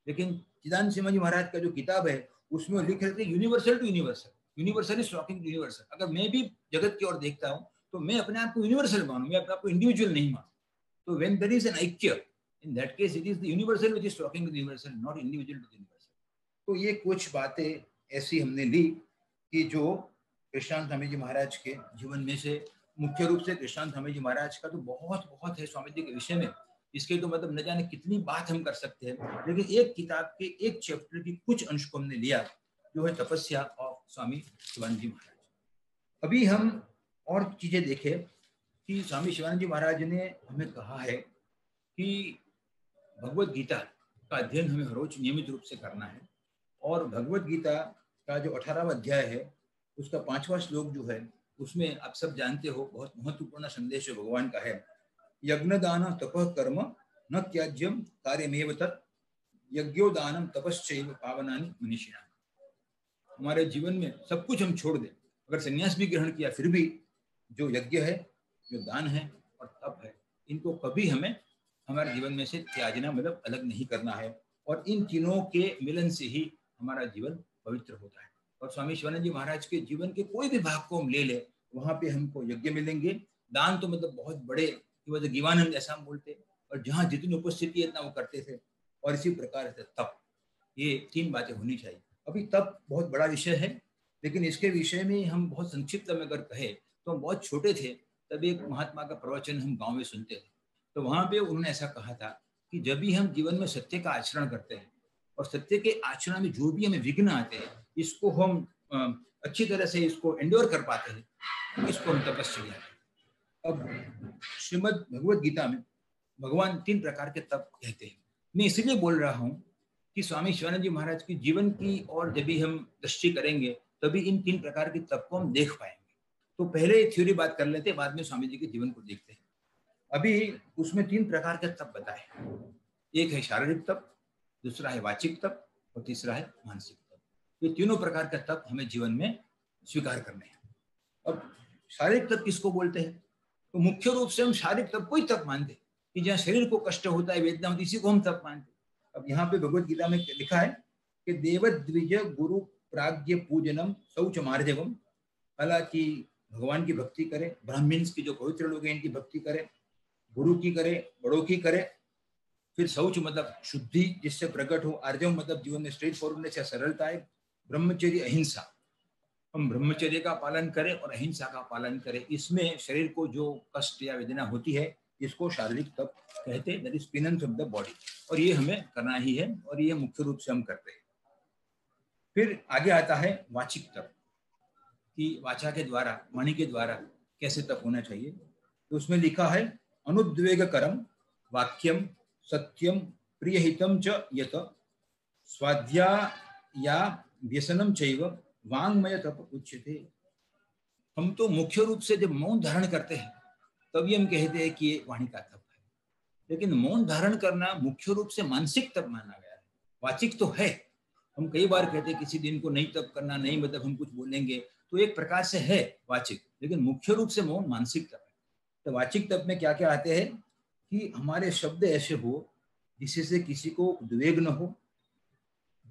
लेकिन चिदानंद सिंह जी महाराज का जो किताब है उसमें लिख रहे थे universal to universal, universal is talking to universal. अगर मैं भी जगत की ओर देखता हूँ तो मैं अपने आप को यूनिवर्सल मानूं, मैं अपने आप को इंडिविजुअल नहीं मानूं। तो व्हेन देयर इज एन ऐक्य, in that case it is the universal which is talking to universal, not individual to universal. तो ये कुछ बातें ऐसी हमने ली कि जो कृष्णानंद स्वामी जी महाराज के जीवन में से, मुख्य रूप से कृष्णानंद स्वामी जी महाराज का तो बहुत बहुत है स्वामी जी के विषय में, इसके तो मतलब न जाने कितनी बात हम कर सकते हैं, लेकिन एक किताब के एक चैप्टर की कुछ अंश को हमने लिया जो है तपस्या ऑफ स्वामी शिवानंद जी महाराज। अभी हम और चीजें देखें कि स्वामी शिवानंद जी महाराज ने हमें कहा है कि भगवत गीता का अध्ययन हमें हर रोज नियमित रूप से करना है। और भगवत गीता का जो 18वां अध्याय है उसका 5वां श्लोक जो है उसमें आप सब जानते हो बहुत महत्वपूर्ण संदेश जो भगवान का है, यज्ञदान तपः कर्म न त्याज्यम कार्यमेव तत् यज्ञोदानम तपश्चैव पावनानि मनीषिणाम्। हमारे जीवन में सब कुछ हम छोड़ दें, अगर संन्यास भी ग्रहण किया फिर भी जो यज्ञ है, जो दान है और तप है, इनको कभी हमें हमारे जीवन में से त्याजना, मतलब अलग नहीं करना है। और इन तीनों के मिलन से ही हमारा जीवन पवित्र होता है। और स्वामी शिवानंद जी महाराज के जीवन के कोई भी भाग को हम ले ले, वहां पे हमको यज्ञ मिलेंगे। दान तो मतलब बहुत बड़े गिवानंद ऐसा हम बोलते, और जहाँ जितनी उपस्थिति है इतना वो करते थे। और इसी प्रकार से तप, ये 3 बातें होनी चाहिए। अभी तप बहुत बड़ा विषय है, लेकिन इसके विषय में हम बहुत संक्षिप्त में अगर कहे तो हम बहुत छोटे थे तब एक महात्मा का प्रवचन हम गाँव में सुनते थे। तो वहां पे उन्होंने ऐसा कहा था कि जब भी हम जीवन में सत्य का आचरण करते हैं और सत्य के आचरण में जो भी हमें विघ्न आते हैं, इसको हम अच्छी तरह से इसको एंड्योर कर पाते हैं, इसको हम तपस्या। अब श्रीमद् भगवत गीता में भगवान 3 प्रकार के तप कहते हैं। मैं इसलिए बोल रहा हूँ कि स्वामी शिवानंद जी महाराज की जीवन की और जब भी हम दृष्टि करेंगे तभी इन 3 प्रकार के तप को हम देख पाएंगे। तो पहले थ्योरी बात कर लेते हैं, बाद में स्वामी जी के जीवन को देखते हैं। अभी उसमें 3 प्रकार के तप बताए, एक है शारीरिक तप, दूसरा है वाचिक तप और तीसरा है मानसिक तप। ये तीनों प्रकार का तप हमें जीवन में स्वीकार करने हैं। अब शारीरिक तप किसको बोलते हैं? तो मुख्य रूप से हम शारीरिक तप को ही तप मानते कि जहाँ शरीर को कष्ट होता है, वेदना होती है, इसी को हम तप मानते। अब यहाँ पे भगवत गीता में लिखा है कि देवद्विज गुरु प्राज्ञ पूजनम शौच मार्जवम, हालांकि भगवान की भक्ति करें, ब्राह्मण्स की जो पवित्र लोग हैं इनकी भक्ति करें, गुरु की करे, बड़ों की करे, फिर शौच मतलब शुद्धि जिससे प्रकट हो, आर्जव मतलब जीवन में स्ट्रेट फॉरवर्डनेस या सरलता है, ब्रह्मचर्य अहिंसा, हम ब्रह्मचर्य का पालन करें और अहिंसा का पालन करें। इसमें शरीर को जो कष्ट या वेदना होती है इसको शारीरिक तप कहते हैं, that is penance of the body, और ये हमें करना ही है और ये मुख्य रूप से हम करते हैं। फिर आगे आता है वाचिक तप, कि वाचा के द्वारा, वाणी के द्वारा कैसे तप होना चाहिए। तो उसमें लिखा है अनुद्वेगकरम वाक्यम सत्यम प्रियहितम च यत स्वाध्याया व्यसनम चैव वांग्मय तप उच्यते। हम तो मुख्य रूप से जब मौन धारण करते हैं तभी हम कहते हैं कि ये वाणी का तप है, लेकिन मौन धारण करना मुख्य रूप से मानसिक तप माना गया है। वाचिक तो है, हम कई बार कहते हैं किसी दिन को नहीं तप करना, नहीं मतलब हम कुछ बोलेंगे, तो एक प्रकार से है वाचिक, लेकिन मुख्य रूप से मौन मानसिक तप है। तो वाचिक तप में क्या क्या आते हैं कि हमारे शब्द ऐसे हो जिससे किसी को उद्वेग न हो,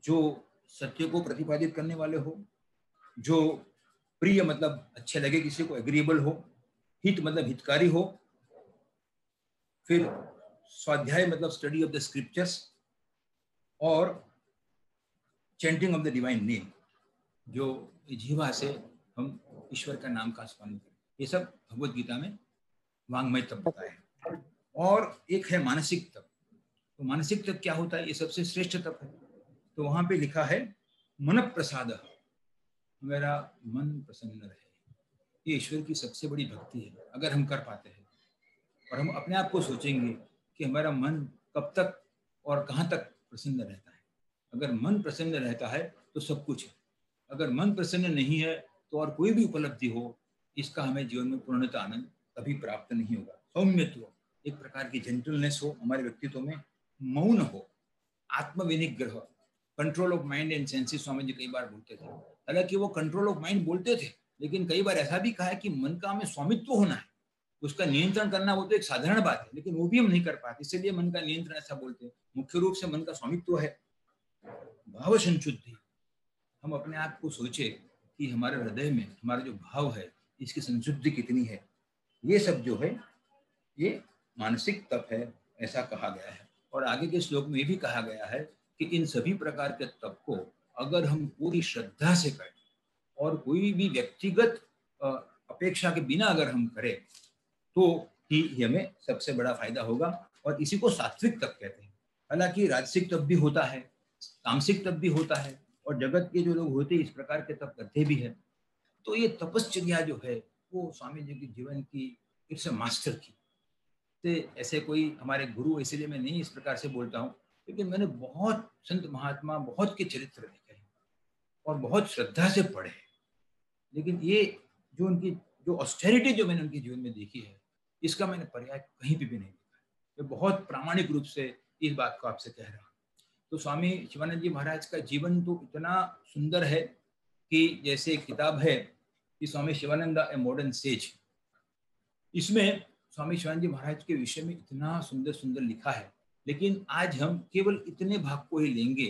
जो सत्य को प्रतिपादित करने वाले हो, जो प्रिय मतलब अच्छे लगे किसी को, एग्रीएबल हो, हित मतलब हितकारी हो, फिर स्वाध्याय मतलब स्टडी ऑफ द स्क्रिप्चर्स, और chanting of the divine name, जो जीवा से हम ईश्वर का नाम का स्मरण करें। ये सब भगवत गीता में वांग्मय तप बताया है। और एक है मानसिक तप। तो मानसिक तप क्या होता है? ये सबसे श्रेष्ठ तप है। तो वहां पे लिखा है मन प्रसाद, मेरा मन प्रसन्न रहे। ये ईश्वर की सबसे बड़ी भक्ति है अगर हम कर पाते हैं, और हम अपने आप को सोचेंगे कि हमारा मन कब तक और कहाँ तक प्रसन्न रहता है। अगर मन प्रसन्न रहता है तो सब कुछ है। अगर मन प्रसन्न नहीं है तो और कोई भी उपलब्धि हो, इसका हमें जीवन में पूर्णता आनंद कभी प्राप्त नहीं होगा। सौम्यत्व, एक प्रकार की जेंटलनेस हो हमारे व्यक्तित्व में, मौन हो, आत्मविनिग्रह, control of mind and senses Swami ji कई बार बोलते थे। हालांकि वो कंट्रोल ऑफ माइंड बोलते थे, लेकिन कई बार ऐसा भी कहा है कि मन का हमें स्वामित्व होना है, उसका नियंत्रण करना वो तो एक साधारण बात है, लेकिन वो भी हम नहीं कर पाते, इसलिए मन का नियंत्रण ऐसा बोलते हैं। मुख्य रूप से मन का स्वामित्व है। भाव संशुद्धि, हम अपने आप को सोचे कि हमारे हृदय में हमारा जो भाव है इसकी संशुद्धि कितनी है। ये सब जो है ये मानसिक तप है, ऐसा कहा गया है। और आगे के श्लोक में भी कहा गया है कि इन सभी प्रकार के तप को अगर हम पूरी श्रद्धा से करें और कोई भी व्यक्तिगत अपेक्षा के बिना अगर हम करें तो ही हमें सबसे बड़ा फायदा होगा। और इसी को सात्विक तप कहते हैं। हालांकि राजसिक तप भी होता है, तामसिक तप भी होता है, और जगत के जो लोग होते हैं इस प्रकार के तप करते भी हैं। तो ये तपश्चर्या जो है वो स्वामी जी के जीवन की इट्स अ मास्टर की। तो ऐसे कोई हमारे गुरु, इसलिए मैं नहीं इस प्रकार से बोलता हूँ, लेकिन मैंने बहुत संत महात्मा बहुत के चरित्र देखे हैं और बहुत श्रद्धा से पढ़े हैं, लेकिन ये जो उनकी जो ऑस्टेरिटी जो मैंने उनके जीवन में देखी है, इसका मैंने पर्याय कहीं भी नहीं देखा। मैं बहुत प्रामाणिक रूप से इस बात को आपसे कह रहा हूँ। तो स्वामी शिवानंद जी महाराज का जीवन तो इतना सुंदर है कि जैसे एक किताब है कि Swami Shivanand a modern says, इसमें स्वामी शिवानंद जी महाराज के विषय में इतना सुंदर सुंदर लिखा है। लेकिन आज हम केवल इतने भाग को ही लेंगे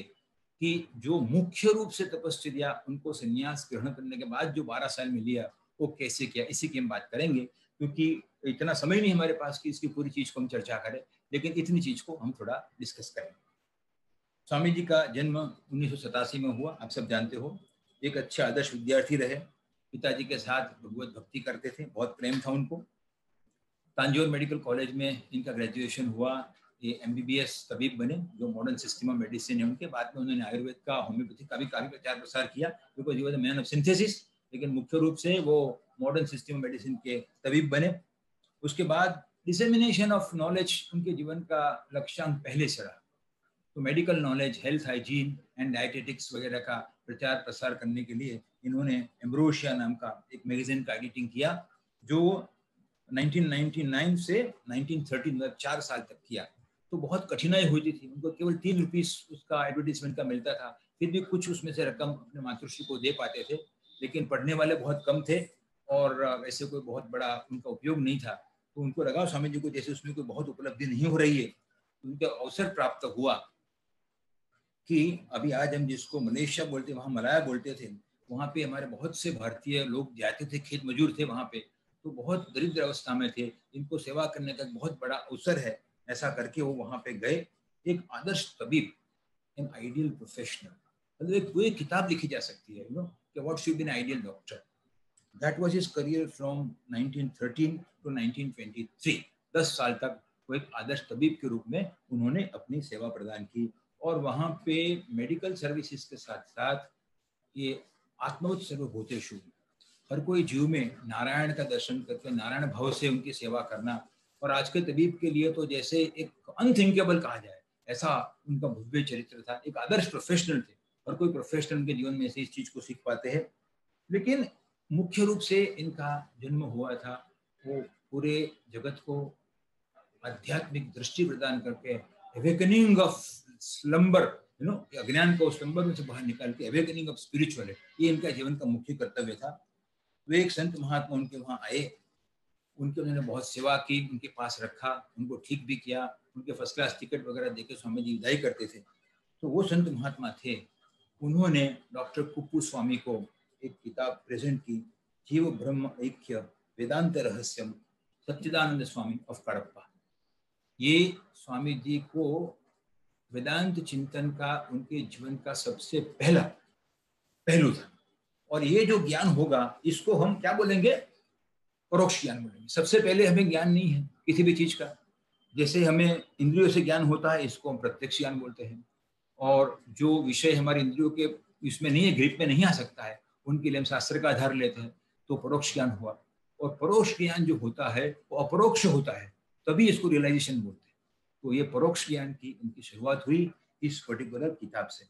कि जो मुख्य रूप से तपस्या उनको संन्यास ग्रहण करने के बाद जो 12 साल में लिया वो कैसे किया, इसी की हम बात करेंगे, क्योंकि इतना समय नहीं हमारे पास कि इसकी पूरी चीज को हम चर्चा करें, लेकिन इतनी चीज को हम थोड़ा डिस्कस करेंगे। स्वामी जी का जन्म 1987 में हुआ, आप सब जानते हो। एक अच्छे आदर्श विद्यार्थी रहे, पिताजी के साथ भगवत भक्ति करते थे, बहुत प्रेम था उनको। तांजोर मेडिकल कॉलेज में इनका ग्रेजुएशन हुआ, ये MBBS तबीब बने, जो मॉडर्न सिस्टम ऑफ मेडिसिन है उनके। बाद में उन्होंने आयुर्वेद का, होम्योपैथी का भी काफी प्रचार प्रसार किया, because he was the man of synthesis, लेकिन मुख्य रूप से वो मॉडर्न सिस्टम ऑफ मेडिसिन के तबीब बने। उसके बाद डिसेमिनेशन ऑफ नॉलेज उनके जीवन का लक्ष्यांक पहले से रहा। तो medical knowledge, health hygiene and dietetics वगैरह का प्रचार प्रसार करने के लिए इन्होंने एम्ब्रोशिया नाम का एक मैगजीन का एडिटिंग किया, जो 1999 से 1913 मतलब 4 साल तक किया। तो बहुत कठिनाई होती थी उनको, केवल 3 रुपीस उसका एडवर्टीजमेंट का मिलता था, फिर भी कुछ उसमें से रकम अपने मातृश्री को दे पाते थे, लेकिन पढ़ने वाले बहुत कम थे और वैसे कोई बहुत बड़ा उनका उपयोग नहीं था। तो उनको लगा स्वामी जी को जैसे उसमें कोई बहुत उपलब्धि नहीं हो रही है। उनको अवसर प्राप्त हुआ कि अभी आज हम जिसको मलेशिया बोलते, वहाँ मलाया बोलते थे, वहाँ पे हमारे बहुत से भारतीय लोग जाते थे, खेत मजदूर थे वहाँ पे, तो बहुत दरिद्र अवस्था में थे, इनको सेवा करने का बहुत बड़ा अवसर है। ऐसा करके वो वहाँ पे गए, एक आदर्श तबीब, एन आइडियल प्रोफेशनल, मतलब एक पूरी किताब लिखी जा सकती है, कि what should be an ideal doctor. That was his career from 1913 to 1923। 10 साल तक वो एक आदर्श तबीब के रूप में उन्होंने अपनी सेवा प्रदान की। और वहाँ पे मेडिकल सर्विसेज के साथ साथ ये आत्मवत सर्वभूतेषु, हर कोई जीव में नारायण का दर्शन करके नारायण भाव से उनकी सेवा करना, और आज के तबीब के लिए तो जैसे एक अनथिंकेबल कहा जाए, ऐसा उनका भव्य चरित्र था। एक आदर्श प्रोफेशनल थे, हर कोई प्रोफेशनल उनके जीवन में से इस चीज को सीख पाते हैं। लेकिन मुख्य रूप से इनका जन्म हुआ था वो पूरे जगत को आध्यात्मिक दृष्टि प्रदान करके, अवेकनिंग ऑफ स्लंबर, अज्ञान को स्लंबर में से बाहर निकाल के अवेकनिंग ऑफ स्पिरिचुअलिटी, ये इनका जीवन का मुख्य कर्तव्य था। वे एक संत महात्मा उनके वहाँ आए, उनके उन्होंने बहुत सेवा की, उनके पास रखा, उनको ठीक भी किया, उनके फर्स्ट क्लास टिकट वगैरह देके स्वामी जी विदाई करते थे। तो वो संत महात्मा थे, उन्होंने डॉक्टर कुप्पू स्वामी को एक किताब प्रेजेंट की, जीव ब्रह्म ऐक्य वेदांत रहस्यम, सच्चिदानंद स्वामी ऑफ कडप्पा। ये स्वामी जी को वेदांत चिंतन का उनके जीवन का सबसे पहला पहलू था। और ये जो ज्ञान होगा इसको हम क्या बोलेंगे, परोक्ष ज्ञान बोलेंगे। सबसे पहले हमें ज्ञान नहीं है किसी भी चीज का, जैसे हमें इंद्रियों से ज्ञान होता है इसको हम प्रत्यक्ष ज्ञान बोलते हैं, और जो विषय हमारे इंद्रियों के इसमें नहीं है, ग्रिप में नहीं आ सकता है, उनके लिए हम शास्त्र का आधार लेते हैं, तो परोक्ष ज्ञान हुआ। और परोक्ष ज्ञान जो होता है वो अपरोक्ष होता है, तभी इसको रियलाइजेशन बोलते हैं। तो ये परोक्ष ज्ञान की उनकी शुरुआत हुई इस पर्टिकुलर किताब से।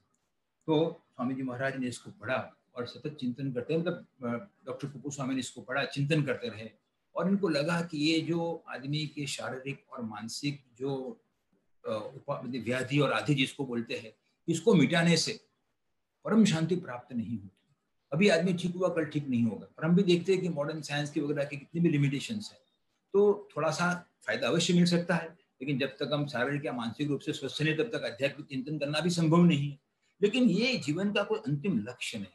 तो स्वामी जी महाराज ने इसको पढ़ा और सतत चिंतन करते, मतलब डॉक्टर कुप्पू स्वामी ने इसको पढ़ा, चिंतन करते रहे और इनको लगा कि ये जो आदमी के शारीरिक और मानसिक जो व्याधि और आदि जिसको बोलते हैं, इसको मिटाने से परम शांति प्राप्त नहीं होती। अभी आदमी ठीक हुआ कल ठीक नहीं होगा। और हम भी देखते हैं कि मॉडर्न साइंस की वगैरह की कितनी भी लिमिटेशंस है, तो थोड़ा सा फायदा अवश्य मिल सकता है, लेकिन जब तक हम शारीरिक या मानसिक रूप से स्वस्थ नहीं तब तक आध्यात्मिक चिंतन करना भी संभव नहीं है। लेकिन ये जीवन का कोई अंतिम लक्ष्य नहीं,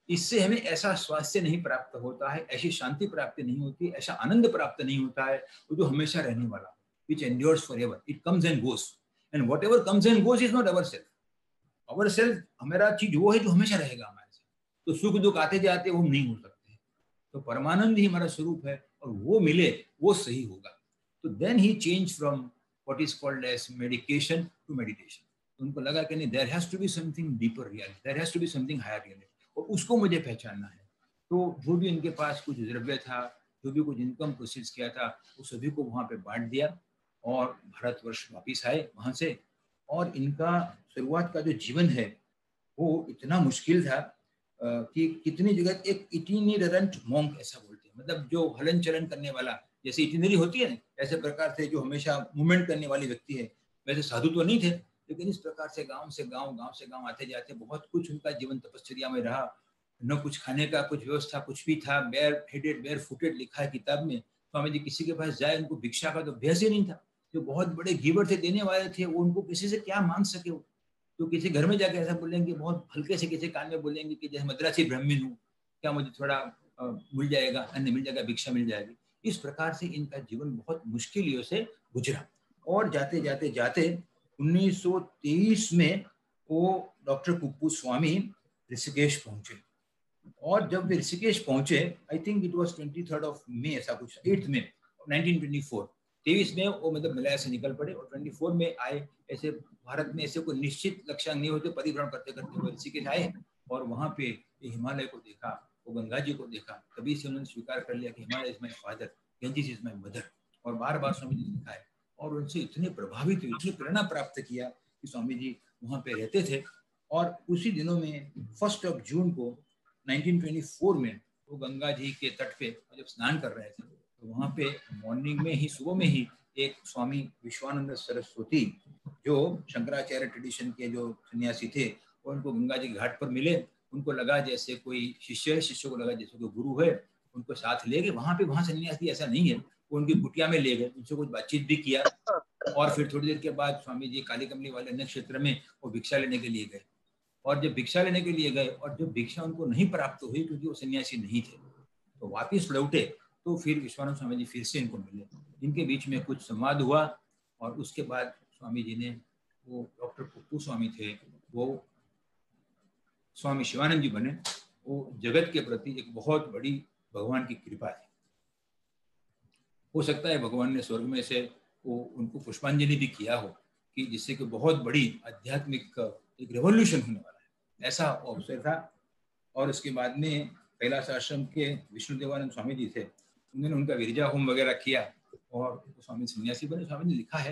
इससे हमें ऐसा स्वास्थ्य नहीं प्राप्त होता है, ऐसी शांति प्राप्त नहीं होती, ऐसा आनंद प्राप्त नहीं होता है वो जो हमेशा रहने वाला, which endures forever. It comes and goes, and whatever comes and goes is not ourself. Ourself हमारा चीज वो है जो हमेशा रहेगा हमारे साथ। तो सुख दुख आते जाते वो हम नहीं हो सकते। तो परमानंद ही हमारा स्वरूप है और वो मिले वो सही होगा। तो then he changed from what is called as medication to meditation. उनको लगा कि नहीं, there has to be something deeper reality, there has to be something higher reality, और उसको मुझे पहचानना है। तो जो भी इनके पास कुछ द्रव्य था, जो भी कुछ इनकम प्रोसेस किया था, वो सभी को वहाँ पे बांट दिया और भारतवर्ष वापिस आए वहाँ से। और इनका शुरुआत का जो जीवन है वो इतना मुश्किल था कि कितनी जगह एक इटिनरेंट मॉन्क ऐसा बोलते हैं, मतलब जो हलन चलन करने वाला, जैसे इटिनरी होती है ना, ऐसे प्रकार से जो हमेशा मूवमेंट करने वाली व्यक्ति है। वैसे साधु तो नहीं थे, लेकिन इस प्रकार से गांव से गांव आते जाते बहुत कुछ उनका जीवन तपस्या में रहा। न कुछ खाने का कुछ व्यवस्था कुछ भी था, बेयर हेडेड बेयर फुटेड लिखा है किताब में। स्वामी जी किसी के पास जाए उनको भिक्षा का तो अभ्यास ही नहीं था। जो बहुत बड़े गिवर थे, देने वाले थे, वो उनको किसी से क्या मांग सके। वो तो किसी घर में जाके ऐसा बोलेंगे, बहुत हल्के से किसी कान में बोलेंगे कि जैसे मद्रासी ब्राह्मण हूँ, क्या मुझे थोड़ा मिल जाएगा, अन्न मिल जाएगा, भिक्षा मिल जाएगी। इस प्रकार से इनका जीवन बहुत मुश्किलों से गुजरा। और जाते जाते जाते 1923 में वो डॉक्टर कुप्पू स्वामी ऋषिकेश पहुंचे। और जब वे ऋषिकेश पहुंचे, I think it was 23rd of May, ऐसा कुछ 8th May 1924, 23 में वो मतलब मलया से निकल पड़े और 24 में आए। ऐसे भारत में ऐसे कोई निश्चित लक्ष्य नहीं होते, परिभ्रमण करते करते वो ऋषिकेश आए और वहाँ पे हिमालय को देखा, वो गंगा जी को देखा। तभी से उन्होंने स्वीकार कर लिया कि Himalaya is my father, Ganges is my mother. और बार बार स्वामी जी ने लिखा है और उनसे इतने प्रभावित हुए, इतनी प्रेरणा प्राप्त किया कि स्वामी जी वहाँ पे रहते थे। और उसी दिनों में 1 जून को 1924 में वो गंगा जी के तट पे जब स्नान कर रहे थे, तो वहाँ पे मॉर्निंग में ही, सुबह में ही एक स्वामी विश्वानंद सरस्वती, जो शंकराचार्य ट्रेडिशन के जो सन्यासी थे, वो उनको गंगा जी घाट पर मिले। उनको लगा जैसे कोई शिष्य है, शिष्य को लगा जैसे कोई गुरु है, उनको साथ ले गए। वहाँ सन्यासी ऐसा नहीं है, वो उनकी कुटिया में ले गए, उनसे कुछ बातचीत भी किया। और फिर थोड़ी देर के बाद स्वामी जी काली कमली वाले अन्य क्षेत्र में वो भिक्षा लेने के लिए गए। और जब भिक्षा लेने के लिए गए और जब भिक्षा उनको नहीं प्राप्त हुई क्योंकि वो सन्यासी नहीं थे, तो वापिस लौटे। तो फिर विश्वानंद स्वामी जी फिर से इनको मिले, इनके बीच में कुछ संवाद हुआ और उसके बाद स्वामी जी ने, वो डॉक्टर कुप्पू स्वामी थे, वो स्वामी शिवानंद जी बने। वो जगत के प्रति एक बहुत बड़ी भगवान की कृपा थी। हो सकता है भगवान ने स्वर्ग में से वो उनको पुष्पांजलि भी किया हो कि जिससे कि बहुत बड़ी आध्यात्मिक एक रेवोल्यूशन होने वाला है, ऐसा अवसर था। और उसके बाद में कैलाश आश्रम के विष्णुदेवानंद स्वामी जी थे, उन्होंने उनका विरजा होम वगैरह किया और स्वामी सन्यासी बने। स्वामी ने लिखा है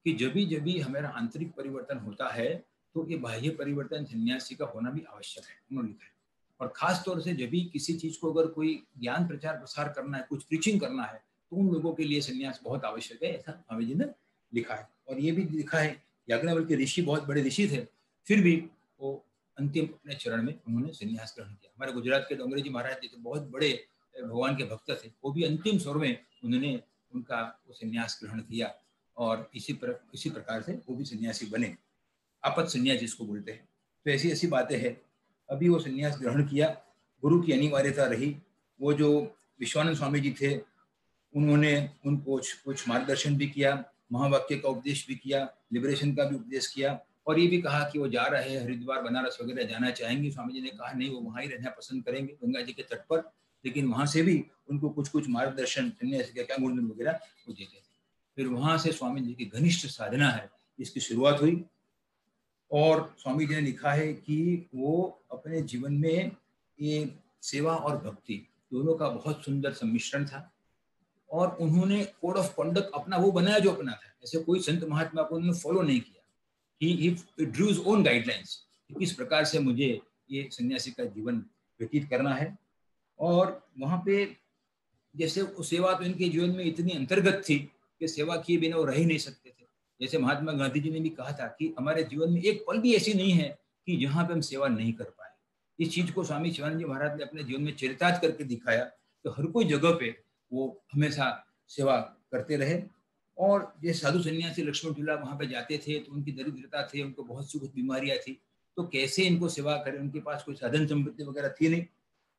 कि जब भी हमारा आंतरिक परिवर्तन होता है तो ये बाह्य परिवर्तन सन्यासी का होना भी आवश्यक है, उन्होंने लिखा है। और खास तौर से जब भी किसी चीज को अगर कोई ज्ञान प्रचार प्रसार करना है, कुछ प्रीचिंग करना है, तो उन लोगों के लिए सन्यास बहुत आवश्यक है, ऐसा स्वामी जी ने लिखा है। और ये भी लिखा है याज्ञवल्क्य ऋषि बहुत बड़े ऋषि थे, फिर भी वो अंतिम अपने चरण में उन्होंने संन्यास ग्रहण किया। हमारे गुजरात के डोंगरे जी महाराज जी तो बहुत बड़े भगवान के भक्त थे, वो भी अंतिम स्वर में उन्होंने उनका वो संन्यास ग्रहण किया और इसी प्रकार से वो भी सन्यासी बने, आपत संन्यास जिसको बोलते हैं। तो ऐसी बातें हैं। अभी वो संन्यास ग्रहण किया, गुरु की अनिवार्यता रही। वो जो विश्वानंद स्वामी जी थे, उन्होंने उनको कुछ मार्गदर्शन भी किया, महावाक्य का उपदेश भी किया, लिबरेशन का भी उपदेश किया। और ये भी कहा कि वो जा रहे हैं हरिद्वार बनारस वगैरह जाना चाहेंगे। स्वामी जी ने कहा नहीं, वो वहाँ ही रहना पसंद करेंगे गंगा जी के तट पर, लेकिन वहाँ से भी उनको कुछ मार्गदर्शन सन्यासी का क्या गुण वगैरह वो देते थे। फिर वहाँ से स्वामी जी की घनिष्ठ साधना है, इसकी शुरुआत हुई। और स्वामी जी ने लिखा है कि वो अपने जीवन में ये सेवा और भक्ति दोनों का बहुत सुंदर सम्मिश्रण था। और उन्होंने कोड ऑफ कंडक्ट अपना वो बनाया जो अपना था, ऐसे कोई संत महात्मा को उन्होंने फॉलो नहीं किया। He drew his own guidelines. कि किस प्रकार से मुझे ये सन्यासी का जीवन व्यतीत करना है। और वहाँ पे जैसे सेवा तो इनके जीवन में इतनी अंतर्गत थी कि सेवा किए बिना वो रह ही नहीं सकते थे। जैसे महात्मा गांधी जी ने भी कहा था कि हमारे जीवन में एक पल भी ऐसी नहीं है कि जहाँ पे हम सेवा नहीं कर पाए। इस चीज को स्वामी शिवानंद जी महाराज ने अपने जीवन में चरितार्थ करके दिखाया। तो हर कोई जगह पे वो हमेशा सेवा करते रहे। और ये साधु सन्यासी लक्ष्मण झूला वहाँ पे जाते थे तो उनकी दरिद्रता थी, उनको बहुत सी कुछ बीमारियां थी, तो कैसे इनको सेवा करें, उनके पास कोई साधन संपत्ति वगैरह थी नहीं।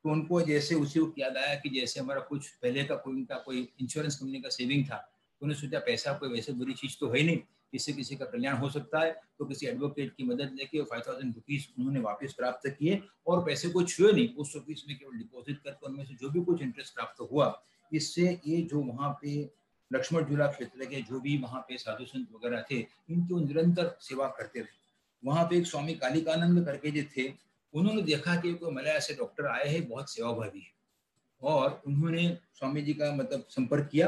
तो उनको जैसे उसी वक्त याद आया कि जैसे हमारा कुछ पहले का कोई उनका कोई इंश्योरेंस कंपनी का सेविंग था, तो उन्होंने सोचा पैसा कोई वैसे बुरी चीज तो है नहीं, इससे किसी का कल्याण हो सकता है। तो किसी एडवोकेट की मदद लेके 5000 रुपीज उन्होंने वापस प्राप्त किए और पैसे को छुए नहीं, उस ऑफिस में केवल डिपॉजिट करके उनमें से जो भी कुछ इंटरेस्ट प्राप्त हुआ, इससे ये जो वहाँ पे लक्ष्मण झूला क्षेत्र के जो भी वहाँ पे साधु संत वगैरह थे, इनकी वो निरंतर सेवा करते रहे। वहाँ पे एक स्वामी कालिकानंद करके जो थे, उन्होंने देखा कि कोई मलया से डॉक्टर आए हैं, बहुत सेवाभावी है, और उन्होंने स्वामी जी का मतलब संपर्क किया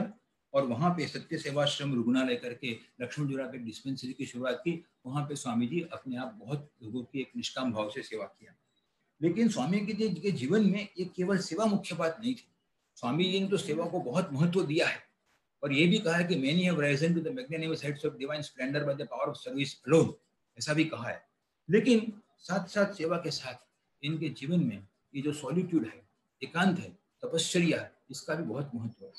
और वहाँ पे सत्य सेवाश्रम रुग्णालय करके लक्ष्मण झूला पे डिस्पेंसरी की शुरुआत की। वहाँ पे स्वामी जी अपने आप बहुत लोगों की एक निष्काम भाव से सेवा किया। लेकिन स्वामी जी के जीवन में ये केवल सेवा मुख्य बात नहीं थी। स्वामी जी ने तो सेवा को बहुत महत्व दिया है और ये भी कहा है कि many have risen to the magnanimous heights of divine splendor by the power of service alone, ऐसा भी कहा है। लेकिन साथ साथ सेवा के साथ इनके जीवन में ये जो सॉलिट्यूड है, एकांत है, तपश्चर्या है, इसका भी बहुत महत्व है।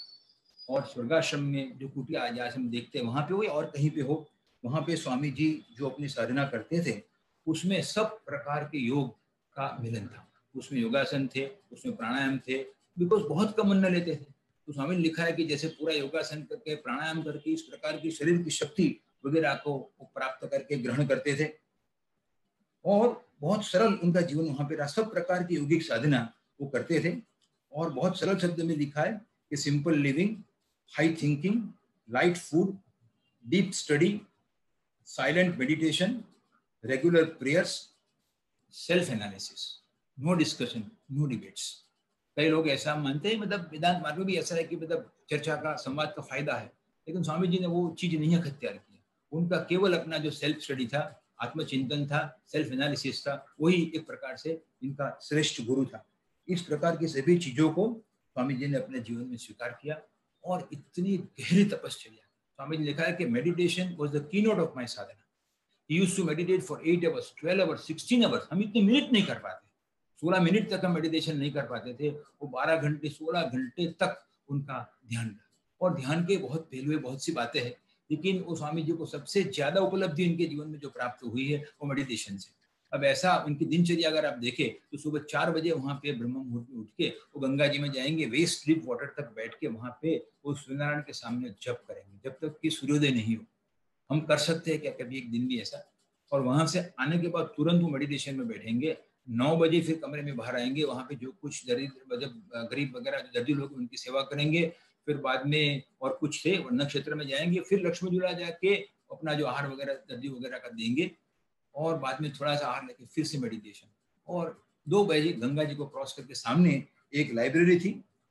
और स्वर्गाश्रम में जो कुटिया आज हम देखते हैं, वहां पे हो या और कहीं पे हो, वहां पे स्वामी जी जो अपनी साधना करते थे, उसमें सब प्रकार के योग का मिलन था। उसमें योगासन थे, उसमें प्राणायाम थे, बिकॉज बहुत कम अन्न लेते थे। तो स्वामी ने लिखा है कि जैसे पूरा योगासन करके प्राणायाम करके इस प्रकार की शरीर की शक्ति वगैरह को प्राप्त करके ग्रहण करते थे। और बहुत सरल उनका जीवन वहां पे रहा, सब प्रकार की योगिक साधना वो करते थे। और बहुत सरल शब्द में लिखा है कि simple living, high thinking, light food, deep study, silent meditation, regular prayers, self analysis, no discussion, no debates. कई लोग ऐसा मानते हैं, मतलब वेदांत मार्ग में भी ऐसा है कि मतलब चर्चा का, संवाद का फायदा है, लेकिन स्वामी जी ने वो चीज नहीं अख्तियार की। उनका केवल अपना जो सेल्फ स्टडी था, आत्मचिंतन था, सेल्फ एनालिसिस था, वही एक प्रकार से इनका श्रेष्ठ गुरु था। इस प्रकार की सभी चीजों को स्वामी जी ने अपने जीवन में स्वीकार किया और इतनी गहरी तपस्या। स्वामी जी ने लिखा है कि meditation was the keynote of my Sadhana. He used to meditate for 8 hours, 12 hours, 16 hours। हम इतने मिनट नहीं कर पाते, 16 मिनट तक हम मेडिटेशन नहीं कर पाते थे। वो 12 घंटे 16 घंटे तक उनका ध्यान था। और ध्यान के बहुत पहलू, बहुत सी बातें हैं, लेकिन वो स्वामी जी को सबसे ज्यादा उपलब्धि उनके जीवन में जो प्राप्त हुई है वो मेडिटेशन से। अब ऐसा उनकी दिनचर्या अगर आप देखें तो सुबह 4 बजे वहां पे ब्रह्म मुहूर्त में उठ के वो गंगा जी में जाएंगे, वेस्ट स्लीप वाटर तक बैठ के वहां पे वो सूर्यनारायण के सामने जप करेंगे जब तक कि सूर्योदय नहीं हो। हम कर सकते हैं क्या कभी एक दिन भी ऐसा? और वहां से आने के बाद तुरंत वो मेडिटेशन में बैठेंगे, 9 बजे फिर कमरे में बाहर आएंगे, वहां पे जो कुछ दरिद्र गरीब वगैरह जो दर्दी लोग उनकी सेवा करेंगे। फिर बाद में और कुछ थे वन क्षेत्र में जाएंगे, फिर लक्ष्मण झूला जाके अपना जो आहार वगैरह दर्दी वगैरह का देंगे और बाद में थोड़ा सा आहार लेके फिर से मेडिटेशन। और 2 बजे गंगा जी को क्रॉस करके सामने एक लाइब्रेरी थी,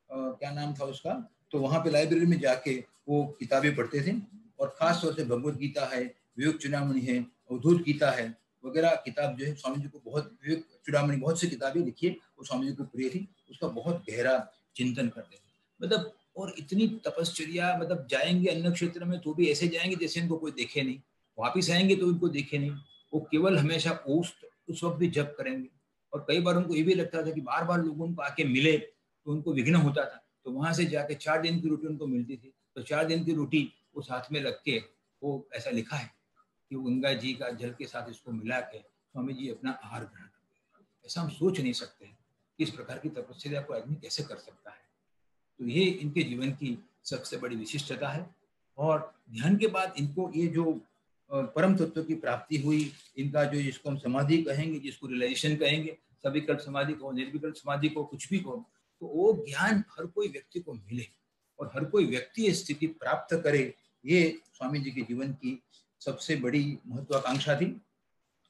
क्या नाम था उसका, तो वहां पे लाइब्रेरी में जाके वो किताबें पढ़ते थे। और खास तौर से भगवत गीता है, विवेक चूड़ामणि है, अवधूत गीता है वगैरह किताब जो है स्वामी जी को बहुत, विवेक चूड़ामणि बहुत सी किताबें लिखी है, वो स्वामी जी को प्रिय थी, उसका बहुत गहरा चिंतन करते थे। मतलब और इतनी तपश्चर्या, मतलब जाएंगे अन्न क्षेत्र में तो भी ऐसे जाएंगे जैसे इनको कोई देखे नहीं, वापिस आएंगे तो इनको देखे नहीं। वो केवल हमेशा उस वक्त भी जप करेंगे। और कई बार उनको ये भी लगता था कि बार बार लोगों को आके मिले तो उनको विघ्न होता था, तो वहां से जाके 4 दिन की रूटीन उनको मिलती थी, तो 4 दिन की रूटीन उस हाथ में रख के वो ऐसा लिखा है कि गंगा जी का जल के साथ इसको मिला के स्वामी जी अपना आहार ग्रहण करते। ऐसा हम सोच नहीं सकते कि इस प्रकार की तपस्या को आदमी कैसे कर सकता है। तो ये इनके जीवन की सबसे बड़ी विशिष्टता है। और ध्यान के बाद इनको ये जो परम तत्व की प्राप्ति हुई, इनका जो जिसको हम समाधि कहेंगे, जिसको रियलाइजेशन कहेंगे, सविकल्प समाधि को, निर्विकल्प समाधि को, कुछ भी को, तो वो ज्ञान हर कोई व्यक्ति को मिले और हर कोई व्यक्ति ये स्थिति प्राप्त करे, ये स्वामी जी के जीवन की सबसे बड़ी महत्वाकांक्षा थी।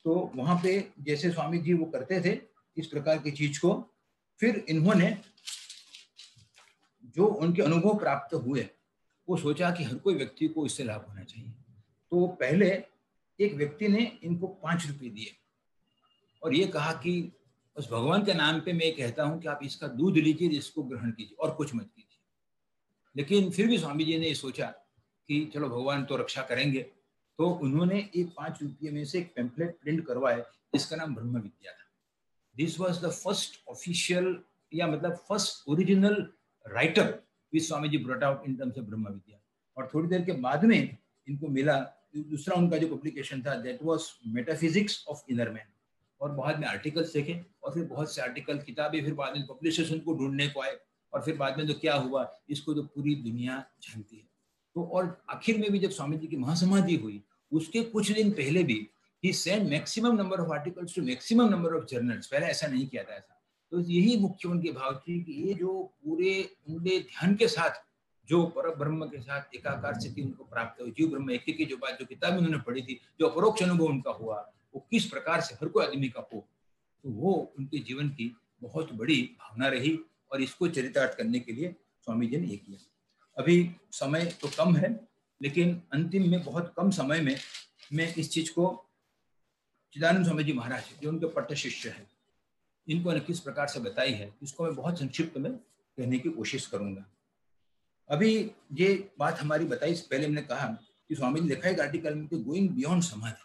तो वहां पे जैसे स्वामी जी वो करते थे इस प्रकार की चीज को, फिर इन्होंने जो उनके अनुभव प्राप्त हुए वो सोचा कि हर कोई व्यक्ति को इससे लाभ होना चाहिए। तो पहले एक व्यक्ति ने इनको 5 रुपये दिए और ये कहा कि उस भगवान के नाम पे मैं कहता हूँ कि आप इसका दूध लीजिए, इसको ग्रहण कीजिए और कुछ मत कीजिए। लेकिन फिर भी स्वामी जी ने ये सोचा कि चलो भगवान तो रक्षा करेंगे, तो उन्होंने एक 5 रुपये में से एक पैम्पलेट प्रिंट करवाए जिसका नाम ब्रह्म विद्या था। This was the first official या मतलब first original writer which Swami ji brought out in terms of Brahma Vidya. और थोड़ी देर के बाद में इनको मिला दूसरा उनका जो पब्लिकेशन था, that was metaphysics of inner man. और बाद में आर्टिकल्स देखे और फिर बहुत से आर्टिकल, किताबें, फिर बाद में पब्लिशर्स उनको ढूंढने को आए और फिर बाद में तो क्या हुआ इसको तो पूरी दुनिया जानती है। तो और आखिर में भी जब स्वामी जी की महासमाधि हुई उसके कुछ दिन पहले भी he sent maximum number of articles to maximum number of journals। पहले ऐसा नहीं किया था ऐसा। तो यही मुख्य उनके भाव थी कि ये जो पूरे उनके ध्यान के साथ जो पर ब्रह्म के साथ एकाकार स्थिति उनको प्राप्त हुई, जीव ब्रह्म ऐक्य की जो बात, जो किताब में उन्होंने पढ़ी थी, जो अपरोक्ष अनुभव उनका हुआ, वो किस प्रकार से हर कोई आदमी का हो, तो वो उनके जीवन की बहुत बड़ी भावना रही। और इसको चरितार्थ करने के लिए स्वामी जी ने ये किया। अभी समय तो कम है, लेकिन अंतिम में बहुत कम समय में मैं इस चीज को चिदानंद स्वामी जी महाराज जो उनके पट्ट शिष्य हैं, इनको ने किस प्रकार से बताई है, इसको मैं बहुत संक्षिप्त में कहने की कोशिश करूंगा। अभी ये बात हमारी बताई, पहले हमने कहा कि स्वामी ने लिखा है एक आर्टिकल में कि गोइंग बियॉन्ड समाधि,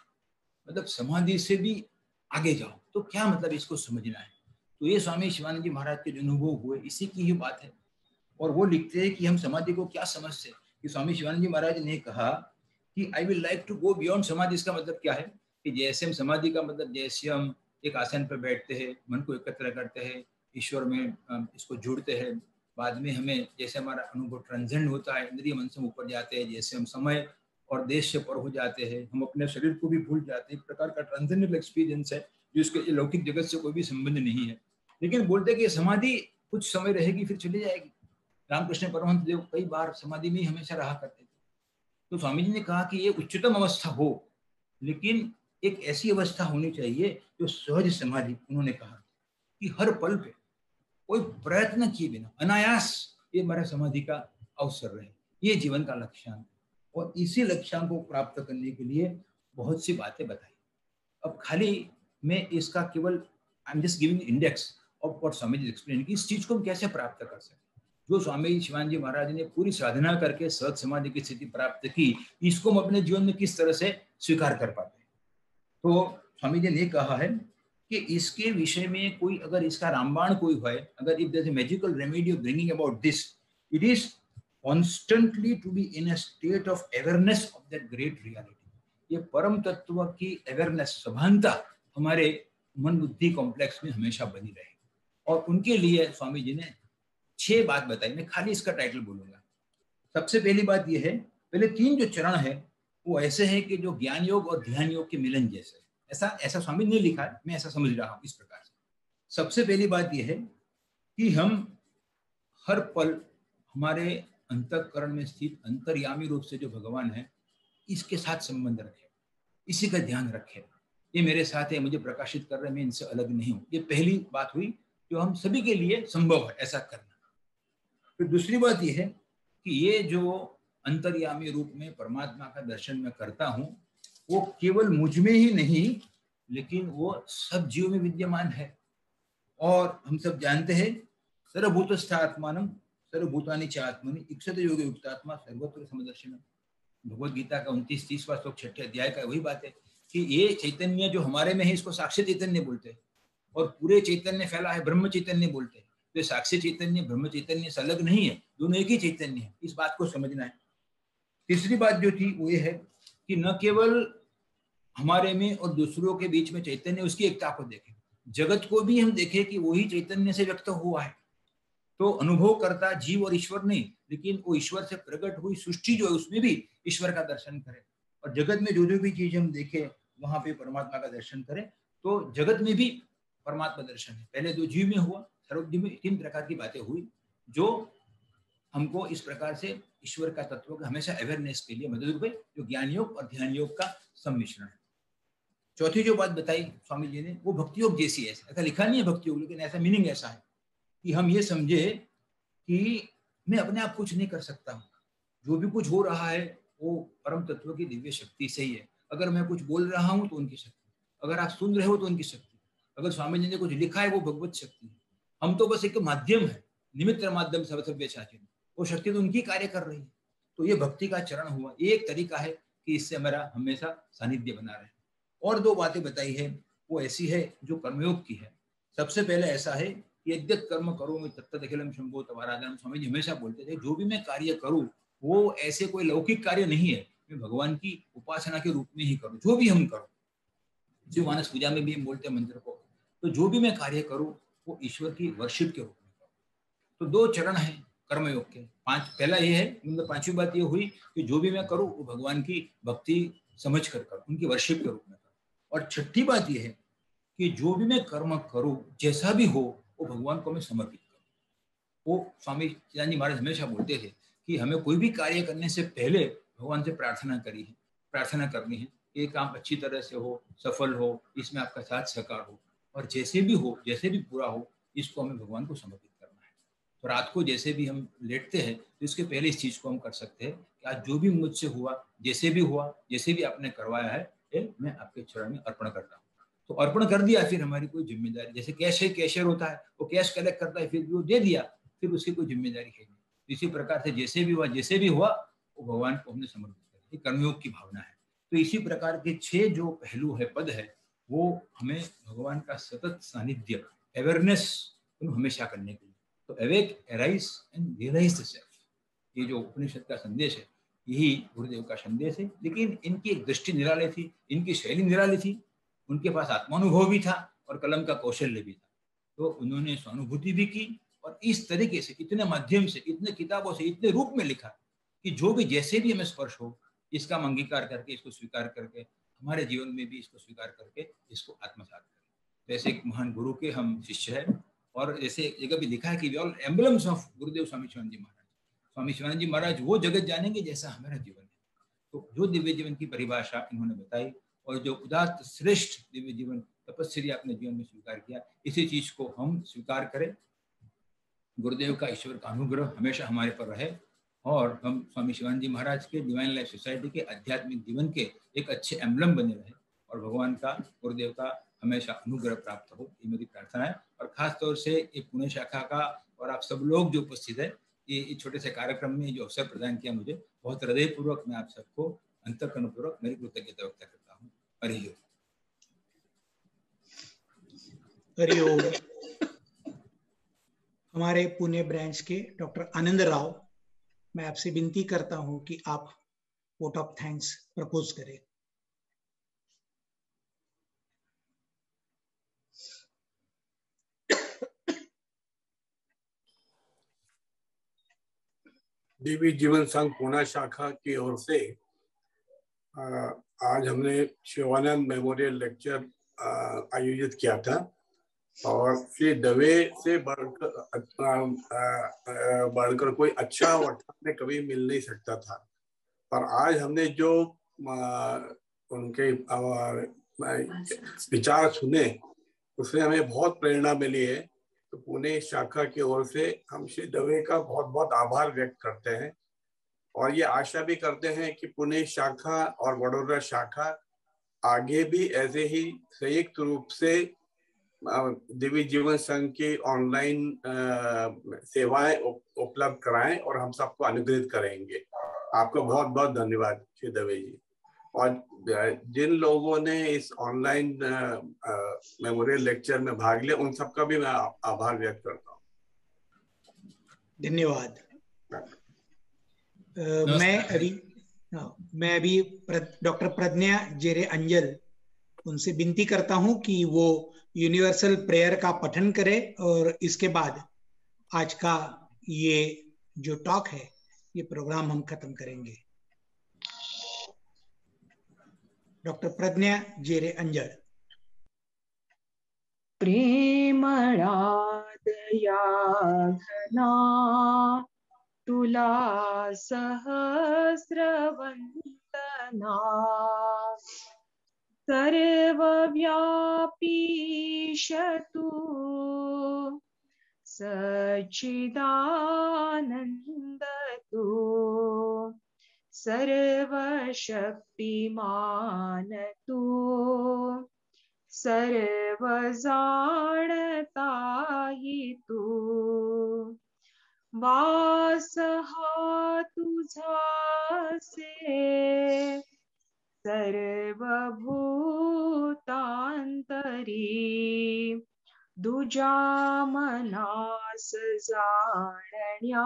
मतलब समाधि से भी आगे जाओ। तो क्या मतलब इसको समझना है, तो ये स्वामी शिवानंद जी महाराज के जो अनुभव हुए इसी की ही बात है। और वो लिखते हैं कि हम समाधि को क्या समझते हैं, कि स्वामी शिवानंद जी महाराज ने कहा कि I will like to go beyond samadhi. इसका मतलब क्या है कि जैसे हम समाधि का मतलब जैसे हम एक आसन पर बैठते हैं, मन को एकत्र करते हैं, ईश्वर में इसको जुड़ते हैं, बाद में हमें जैसे हमारा अनुभव ट्रांसेंड होता है, इंद्रिय मन से ऊपर जाते हैं, जैसे हम समय और देश से पर हो जाते हैं, हम अपने शरीर को भी भूल जाते हैं, एक प्रकार का ट्रांसेंडेंटल एक्सपीरियंस है जिसके लौकिक जगत से कोई भी संबंध नहीं है। लेकिन बोलते हैं कि समाधि कुछ समय रहेगी फिर चली जाएगी। रामकृष्ण परमहंस देव कई बार समाधि में हमेशा रहा करते थे। तो स्वामी जी ने कहा कि ये उच्चतम अवस्था हो, लेकिन एक ऐसी अवस्था होनी चाहिए जो सहज समाधि। उन्होंने कहा कि हर पल पे कोई प्रयत्न किए बिना अनायास ये हमारा समाधि का अवसर रहे, ये जीवन का लक्ष्यांक। और इसी लक्ष्यांक को प्राप्त करने के लिए बहुत सी बातें बताई। अब खाली मैं इसका केवल I am just giving index of what Swami ji explain कि इस चीज को हम कैसे प्राप्त कर सकते हैं। जो स्वामी शिवानंद जी महाराज ने पूरी साधना करके सहज समाधि की स्थिति प्राप्त की, इसको हम अपने जीवन में किस तरह से स्वीकार कर पाते हैं। तो स्वामी जी ने कहा है कि इसके विषय में कोई अगर इसका रामबाण कोई है, अगर if there is a magical remedy of bringing about this, it is constantly to be in a state of awareness of that great reality. ये परम तत्व की अवेयरनेस, सभानता हमारे मन बुद्धि कॉम्प्लेक्स में हमेशा बनी रहे। और उनके लिए स्वामी जी ने 6 बात बताई, मैं खाली इसका टाइटल बोलूंगा। सबसे पहली बात यह है, पहले 3 जो चरण है वो ऐसे हैं कि जो ज्ञान योग और ध्यान योग के मिलन जैसे, ऐसा स्वामी ने लिखा है, मैं ऐसा समझ रहा हूं इस प्रकार से। सबसे पहली बात यह है कि हम हर पल हमारे अंतःकरण में स्थित अंतर्यामी रूप से जो भगवान है इसके साथ संबंध रखें, इसी का ध्यान रखें। ये मेरे साथ है, मुझे प्रकाशित कर रहे हैं, मैं इनसे अलग नहीं हूं। ये पहली बात हुई जो हम सभी के लिए संभव है ऐसा करना। फिर दूसरी बात यह है कि ये जो अंतर्यामी रूप में परमात्मा का दर्शन मैं करता हूं वो केवल मुझ में ही नहीं, लेकिन वो सब जीव में विद्यमान है। और हम सब जानते हैं सर्वभूतस्थ आत्मानम सर्वभूतानि च आत्मनि इक्षत योग युक्तात्मा सर्वत्र समदर्शिनम। भगवद गीता का 29-30वां श्लोक 6ठे अध्याय का वही बात है कि ये चैतन्य जो हमारे में है इसको साक्षी चैतन्य बोलते हैं, और पूरे चैतन्य फैला है ब्रह्म चैतन्य बोलते हैं। तो साक्षी चैतन्य ब्रह्म चैतन्य से अलग नहीं है, दोनों एक ही चैतन्य है, इस बात को समझना है। तीसरी बात जो थी वो ये है कि न केवल हमारे में और दूसरों के बीच में चैतन्य, उसकी एकता को देखें, जगत को भी हम देखें कि वही चैतन्य से व्यक्त हुआ है। तो अनुभव करता जीव और ईश्वर नहीं, लेकिन वो ईश्वर से प्रकट हुई सृष्टि जो है उसमें भी ईश्वर का दर्शन करें, और जगत में जो जो भी चीज हम देखें वहां पे परमात्मा का दर्शन करें। तो जगत में भी परमात्मा दर्शन है। पहले 2 जीव में हुआ, सर्वजीव में 3 प्रकार की बातें हुई जो हमको इस प्रकार से ईश्वर का तत्व का हमेशा अवेयरनेस के लिए मदद रूप है, जो ज्ञान योग और ध्यान योग का सम्मिश्रण है। चौथी जो बात बताई स्वामी जी ने वो भक्ति योग जैसी है। ऐसा लिखा नहीं है भक्ति योग, लेकिन ऐसा मीनिंग ऐसा है कि हम ये समझे कि मैं अपने आप कुछ नहीं कर सकता हूँ, जो भी कुछ हो रहा है वो परम तत्व की दिव्य शक्ति से ही है। अगर मैं कुछ बोल रहा हूँ तो उनकी शक्ति, अगर आप सुन रहे हो तो उनकी शक्ति, अगर स्वामी जी ने कुछ लिखा है वो भगवत शक्ति है, हम तो बस एक माध्यम है, निमित्त माध्यम सर्वसव्य शाचिन, वो शक्ति तो उनकी कार्य कर रही है। तो ये भक्ति का चरण हुआ, ये एक तरीका है कि इससे हमारा हमेशा सानिध्य बना रहे। और दो बातें बताई है वो ऐसी है जो कर्मयोग की है। सबसे पहले ऐसा है कि यद्यत कर्म करो मैं तत्त अखिलम शंभो तवाराधनम, स्वामी जी हमेशा बोलते थे जो भी मैं कार्य करूं वो ऐसे कोई लौकिक कार्य नहीं है, मैं भगवान की उपासना के रूप में ही करूं। जो भी हम करो, जो मानस पूजा में भी हम बोलते हैं मंत्र को, तो जो भी मैं कार्य करूं वो ईश्वर की वर्शिप के रूप में करूं। तो दो चरण है कर्मयोग के। पहला ये है, मतलब पांचवी बात ये हुई कि जो भी मैं करूं वो भगवान की भक्ति समझ कर करूं, उनकी वर्शिप के रूप में करूं। और छठी बात ये है कि जो भी मैं कर्म करूं जैसा भी हो वो भगवान को मैं समर्पित करूं। वो स्वामी चिदानंद जी महाराज हमेशा बोलते थे कि हमें कोई भी कार्य करने से पहले भगवान से प्रार्थना करनी है, ये काम अच्छी तरह से हो, सफल हो, इसमें आपका साथ सहकार हो, और जैसे भी हो, जैसे भी पूरा हो, इसको हमें भगवान को समर्पित करना है। तो रात को जैसे भी हम लेटते हैं तो इसके पहले इस चीज को हम कर सकते हैं कि आज जो भी मुझसे हुआ, जैसे भी आपने करवाया है, ये मैं आपके चरण में अर्पण करता हूँ। तो अर्पण कर दिया, फिर हमारी कोई जिम्मेदारी, जैसे कैशियर होता है वो कैश कलेक्ट करता है, फिर वो दे दिया, फिर उसकी कोई जिम्मेदारी है नहीं। इसी प्रकार से जैसे भी हुआ वो भगवान को हमने समर्पित कर, ये कर्मयोग की भावना है। तो इसी प्रकार के 6 जो पहलू है, पद है, वो हमें भगवान का सतत सानिध्य, अवेयरनेस हमेशा करने के लिए। तो awake, arise and realize the self, ये जो उपनिषद का संदेश है यही गुरुदेव का संदेश है। लेकिन इनकी एक दृष्टि निराली थी, इनकी शैली निराली थी, उनके पास आत्मानुभव भी था और कलम का कौशल्य भी था। तो उन्होंने स्वानुभूति भी की और इस तरीके से, इतने माध्यम से, इतने किताबों से, इतने रूप में लिखा कि जो भी जैसे भी हमें स्पर्श हो, इसका हम अंगीकार करके, इसको स्वीकार करके, हमारे जीवन में भी इसको स्वीकार करके इसको आत्मसात करें। वैसे एक महान गुरु के हम शिष्य हैं, और जैसे एक जगह भी लिखा है कि वी ऑल एम्बलम्स ऑफ गुरुदेव स्वामी शिवानंद जी महाराज। स्वामी शिवानंद जी महाराज वो जगत जानेंगे जैसा हमारा जीवन है। तो जो दिव्य जीवन की परिभाषा इन्होंने बताई और जो उदात्त श्रेष्ठ दिव्य जीवन तपस्या अपने जीवन में स्वीकार किया, इसी चीज को हम स्वीकार करें। गुरुदेव का, ईश्वर का अनुग्रह हमेशा हमारे पर रहे और हम स्वामी शिवानंद जी महाराज के डिवाइन लाइफ सोसाइटी के आध्यात्मिक जीवन के एक अच्छे एम्बलम बने रहे और भगवान का, गुरुदेव का हमेशा अनुग्रह प्राप्त हो, ये मेरी प्रार्थना है। और खास तौर से एक पुणे शाखा का और आप सब लोग जो उपस्थित है, ये छोटे से कार्यक्रम में जो अवसर प्रदान किया मुझे, बहुत हृदयपूर्वक मैं आप सबको अंतःकरणपूर्वक मेरी कृतज्ञता व्यक्त करता हूँ। हरि ओम। हमारे पुणे ब्रांच के डॉक्टर आनंद राव, मैं आपसे विनती करता हूं कि आप वोट ऑफ थैंक्स प्रपोज करें। दिव्य जीवन संघ पुणे शाखा की ओर से आज हमने शिवानंद मेमोरियल लेक्चर आयोजित किया था और श्री दवे से बढ़कर कोई अच्छा वर्तमान कभी मिल नहीं सकता था। पर आज हमने जो उनके विचार सुने उससे हमें बहुत प्रेरणा मिली है। तो पुणे शाखा की ओर से हम श्री दवे का बहुत बहुत आभार व्यक्त करते हैं और ये आशा भी करते हैं कि पुणे शाखा और वडोदरा शाखा आगे भी ऐसे ही संयुक्त रूप से दिव्य जीवन संघ की ऑनलाइन सेवाएं उपलब्ध कराएं और हम सबको अनुग्रहित करेंगे। आपका बहुत बहुत धन्यवाद श्री दवे जी। और जिन लोगों ने इस ऑनलाइन मेमोरियल लेक्चर में भाग लिया उन सबका भी मैं आभार व्यक्त करता हूँ। धन्यवाद। मैं अभी डॉक्टर प्रज्ञा जेरे अंजल, उनसे विनती करता हूं कि वो यूनिवर्सल प्रेयर का पठन करें और इसके बाद आज का ये जो टॉक है, ये प्रोग्राम हम खत्म करेंगे। डॉक्टर प्रज्ञा जेरे अंजल। प्रेमणादयाघना तुला सहस्रवन्दना सर्वव्यापीशतु सच्चिदानन्दतु सर्वशक्तिमानतु सर्व जाणताही तू वास हा तुझासे सर्वभूतांतरी दुजा मनास जाणण्या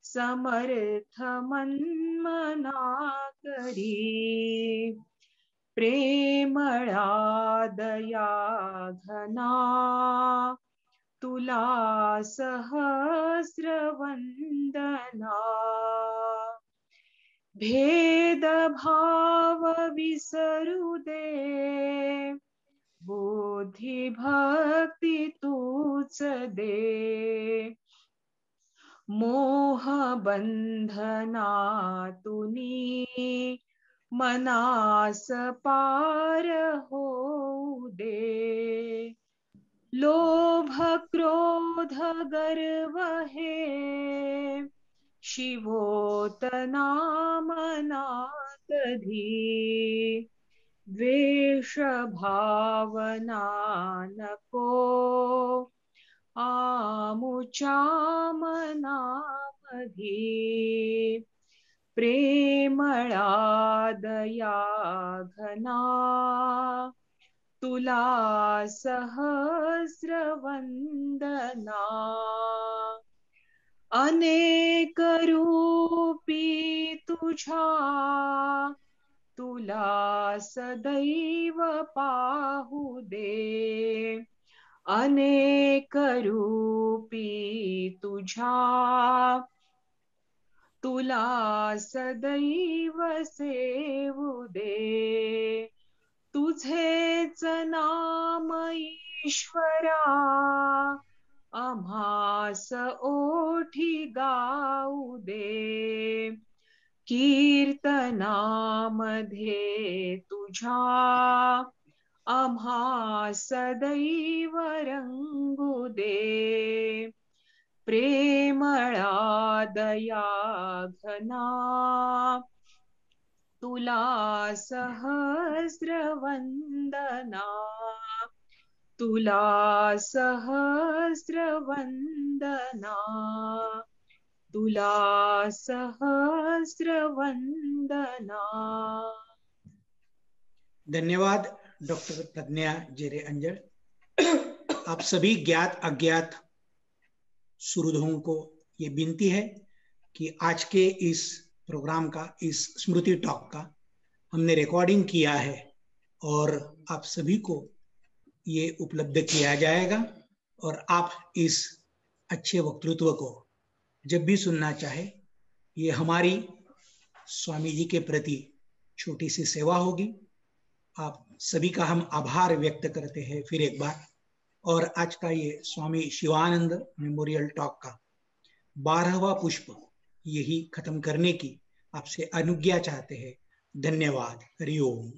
समर्थ मन्मना करी प्रेमळा दया घना तुला सहस्र वंदना भेद भाव विसरू दे बुद्धी भक्ती तूच दे मोह बंधनातुनी मनास पार होऊ दे लोभ क्रोध गर्व हे शिवोत नामना कधी द्वेष भावना नको आमुच्या मनामधी प्रेमळा दया घना तुला सहस्र वंदना अनेक रूपी तुझा तुला सदैव पाहू दे अनेक रूपी तुझा तुला सदैव सेवू दे तुझेच नाम ईश्वरा आम्हास ओठी गाऊ दे कीर्तनामध्ये तुझ्या आम्हा सदैव रंगू दे प्रेमळा दया घना तुला सहस्र वंदना तुला सहस्र वंदना तुला सहस्र वंदना। धन्यवाद डॉक्टर प्रज्ञा जेरे अंजड़। आप सभी ज्ञात अज्ञात सुहृदों को ये विनती है कि आज के इस प्रोग्राम का, इस स्मृति टॉक का हमने रिकॉर्डिंग किया है और आप सभी को ये उपलब्ध किया जाएगा और आप इस अच्छे वक्तृत्व को जब भी सुनना चाहे, ये हमारी स्वामी जी के प्रति छोटी सी सेवा होगी। आप सभी का हम आभार व्यक्त करते हैं फिर एक बार। और आज का ये स्वामी शिवानंद मेमोरियल टॉक का 12वां पुष्प यही खत्म करने की आपसे अनुज्ञा चाहते हैं। धन्यवाद। हरि ओम।